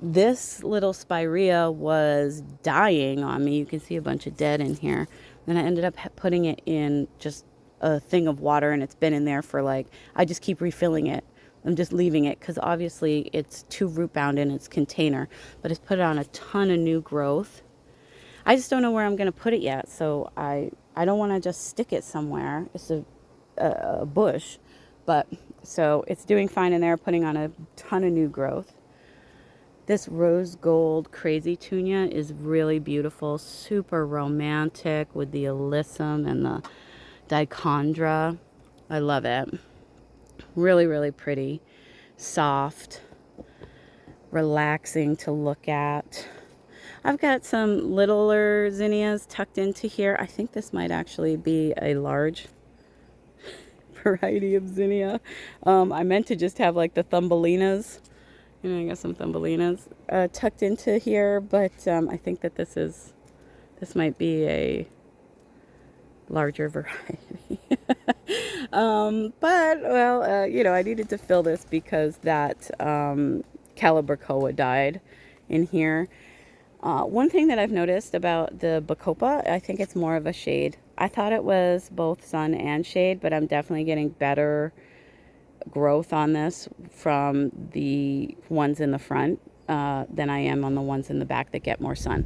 This little spirea was dying on me. You can see a bunch of dead in here. Then I ended up putting it in just a thing of water, and it's been in there for like, I just keep refilling it. I'm just leaving it because obviously it's too root bound in its container, but it's put on a ton of new growth. I just don't know where I'm going to put it yet, so I don't want to just stick it somewhere. It's a bush, but so it's doing fine in there, putting on a ton of new growth. This rose gold crazy tunia is really beautiful, super romantic with the alyssum and the dichondra. I love it. Really, really pretty, soft, relaxing to look at. I've got some littler zinnias tucked into here. I think this might actually be a large variety of zinnia. I meant to just have like the Thumbelinas. You know, I got some Thumbelinas tucked into here, but I think that this might be a larger variety. But, well, you know, I needed to fill this because that Calibrachoa died in here. One thing that I've noticed about the Bacopa, I think it's more of a shade. I thought it was both sun and shade, but I'm definitely getting better growth on this from the ones in the front than I am on the ones in the back that get more sun.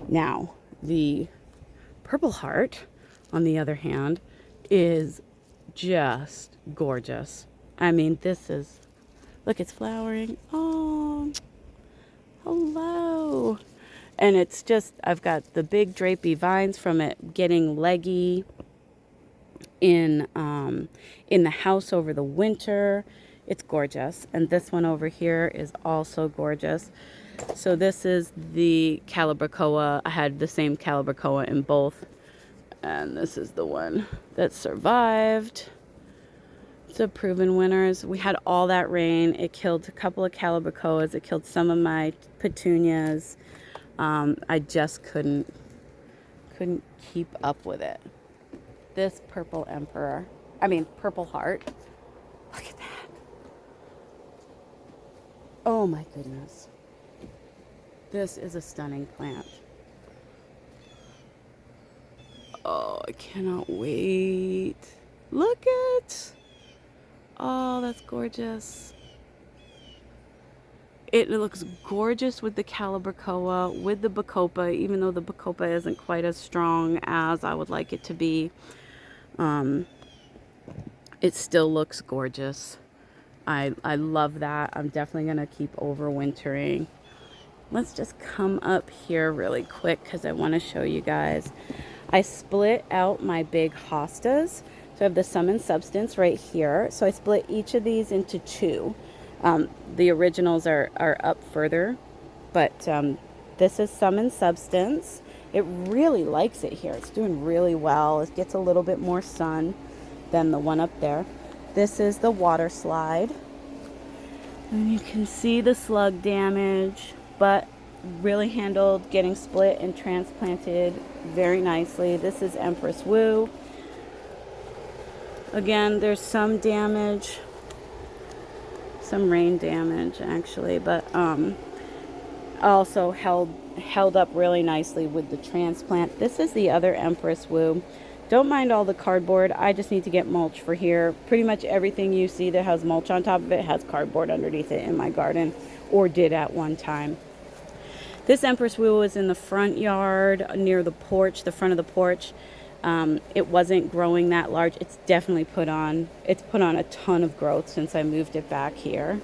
Now, the Purple Heart, on the other hand, is just gorgeous. I mean, this is, look, it's flowering. Oh, hello. And it's just, I've got the big drapey vines from it getting leggy in the house over the winter. It's gorgeous. And this one over here is also gorgeous. So this is the Calibrachoa. I had the same Calibrachoa in both. And this is the one that survived. It's a proven winners. We had all that rain. It killed a couple of Calibrachoas. It killed some of my petunias. I just couldn't keep up with it. This Purple Heart. Look at that. Oh my goodness. This is a stunning plant. Oh, I cannot wait. Look at. Oh, that's gorgeous. It looks gorgeous with the Calibrachoa, with the Bacopa, even though the Bacopa isn't quite as strong as I would like it to be. It still looks gorgeous. I love that. I'm definitely going to keep overwintering. Let's just come up here really quick because I want to show you guys. I split out my big hostas. So I have the Sum and Substance right here. So I split each of these into 2. The originals are up further, but this is Sum and Substance. It really likes it here. It's doing really well. It gets a little bit more sun than the one up there. This is the Water Slide. And you can see the slug damage, but really handled getting split and transplanted very nicely. This is Empress Woo. Again, there's some damage, some rain damage actually, but also held up really nicely with the transplant. This is the other Empress Woo. Don't mind all the cardboard. I just need to get mulch for here. Pretty much everything you see that has mulch on top of it has cardboard underneath it in my garden, or did at one time. This Empress Woo is in the front yard near the porch, the front of the porch. It wasn't growing that large. It's definitely put on a ton of growth since I moved it back here.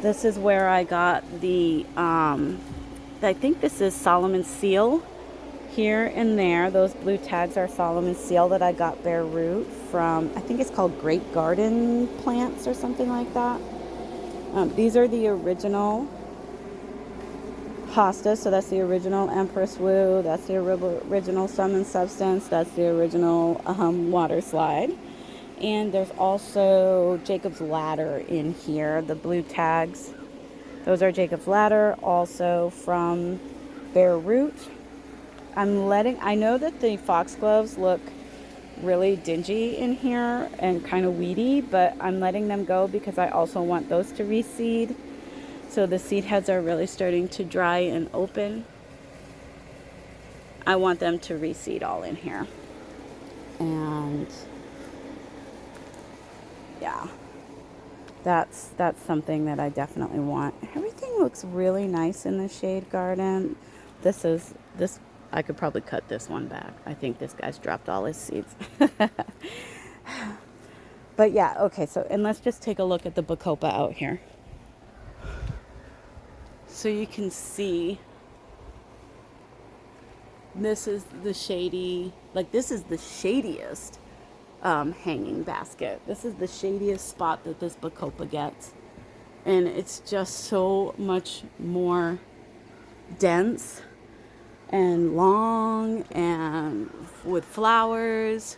This is where I got the, I think this is Solomon Seal. Here and there, those blue tags are Solomon Seal that I got bare root from, I think it's called Great Garden Plants or something like that. These are the original hostas, so that's the original Empress Wu, that's the original Sum and Substance, that's the original Water Slide. And there's also Jacob's Ladder in here, the blue tags. Those are Jacob's Ladder, also from bare root. I know that the foxgloves look really dingy in here and kind of weedy, but I'm letting them go because I also want those to reseed. So the seed heads are really starting to dry and open. I want them to reseed all in here. And yeah, that's something that I definitely want. Everything looks really nice in the shade garden. This I could probably cut this one back. I think this guy's dropped all his seeds. But yeah, okay, so, and let's just take a look at the Bacopa out here. So you can see, this is the shady, like this is the shadiest hanging basket. This is the shadiest spot that this Bacopa gets. And it's just so much more dense and long and with flowers.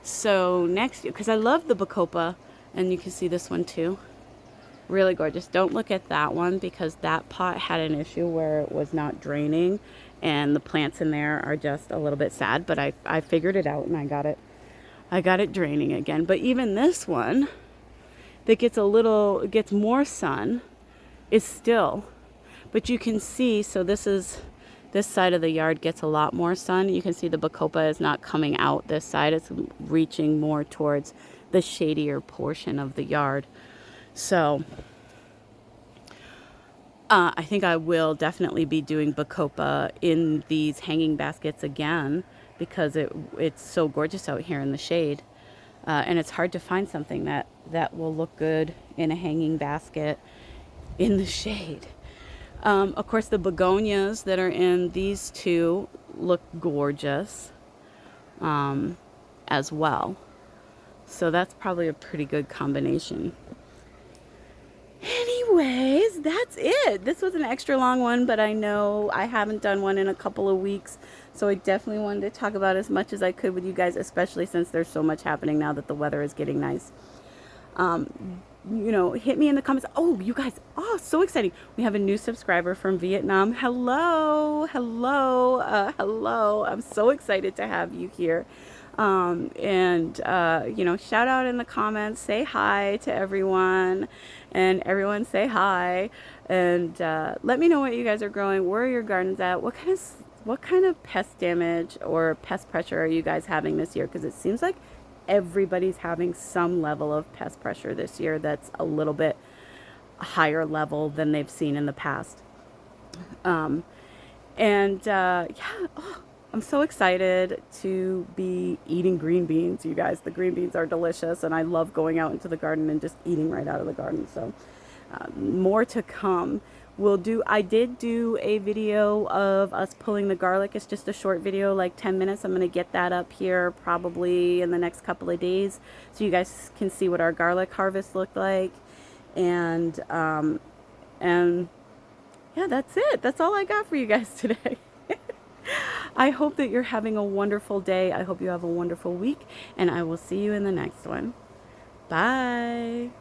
So next year, because I love the Bacopa, and you can see this one too, really gorgeous. Don't look at that one because that pot had an issue where it was not draining and the plants in there are just a little bit sad, but I figured it out and I got it draining again. But even this one that gets more sun is still, but you can see, so this side of the yard gets a lot more sun. You can see the Bacopa is not coming out this side. It's reaching more towards the shadier portion of the yard. So I think I will definitely be doing Bacopa in these hanging baskets again because it's so gorgeous out here in the shade. And it's hard to find something that will look good in a hanging basket in the shade. Of course, the begonias that are in these two look gorgeous as well. So that's probably a pretty good combination. Anyways, that's it. This was an extra long one, but I know I haven't done one in a couple of weeks. So I definitely wanted to talk about as much as I could with you guys, especially since there's so much happening now that the weather is getting nice. Hit me in the comments. Oh, you guys, so exciting. We have a new subscriber from Vietnam. Hello. I'm so excited to have you here. Shout out in the comments, say hi to everyone, and everyone say hi, and let me know what you guys are growing. Where are your gardens at? What kind of pest damage or pest pressure are you guys having this year? Because it seems like everybody's having some level of pest pressure this year that's a little bit higher level than they've seen in the past. I'm so excited to be eating green beans, you guys. The green beans are delicious, and I love going out into the garden and just eating right out of the garden. So more to come. I did do a video of us pulling the garlic. It's just a short video, like 10 minutes. I'm going to get that up here probably in the next couple of days so you guys can see what our garlic harvest looked like. And yeah, that's it. That's all I got for you guys today. I hope that you're having a wonderful day. I hope you have a wonderful week, and I will see you in the next one. Bye.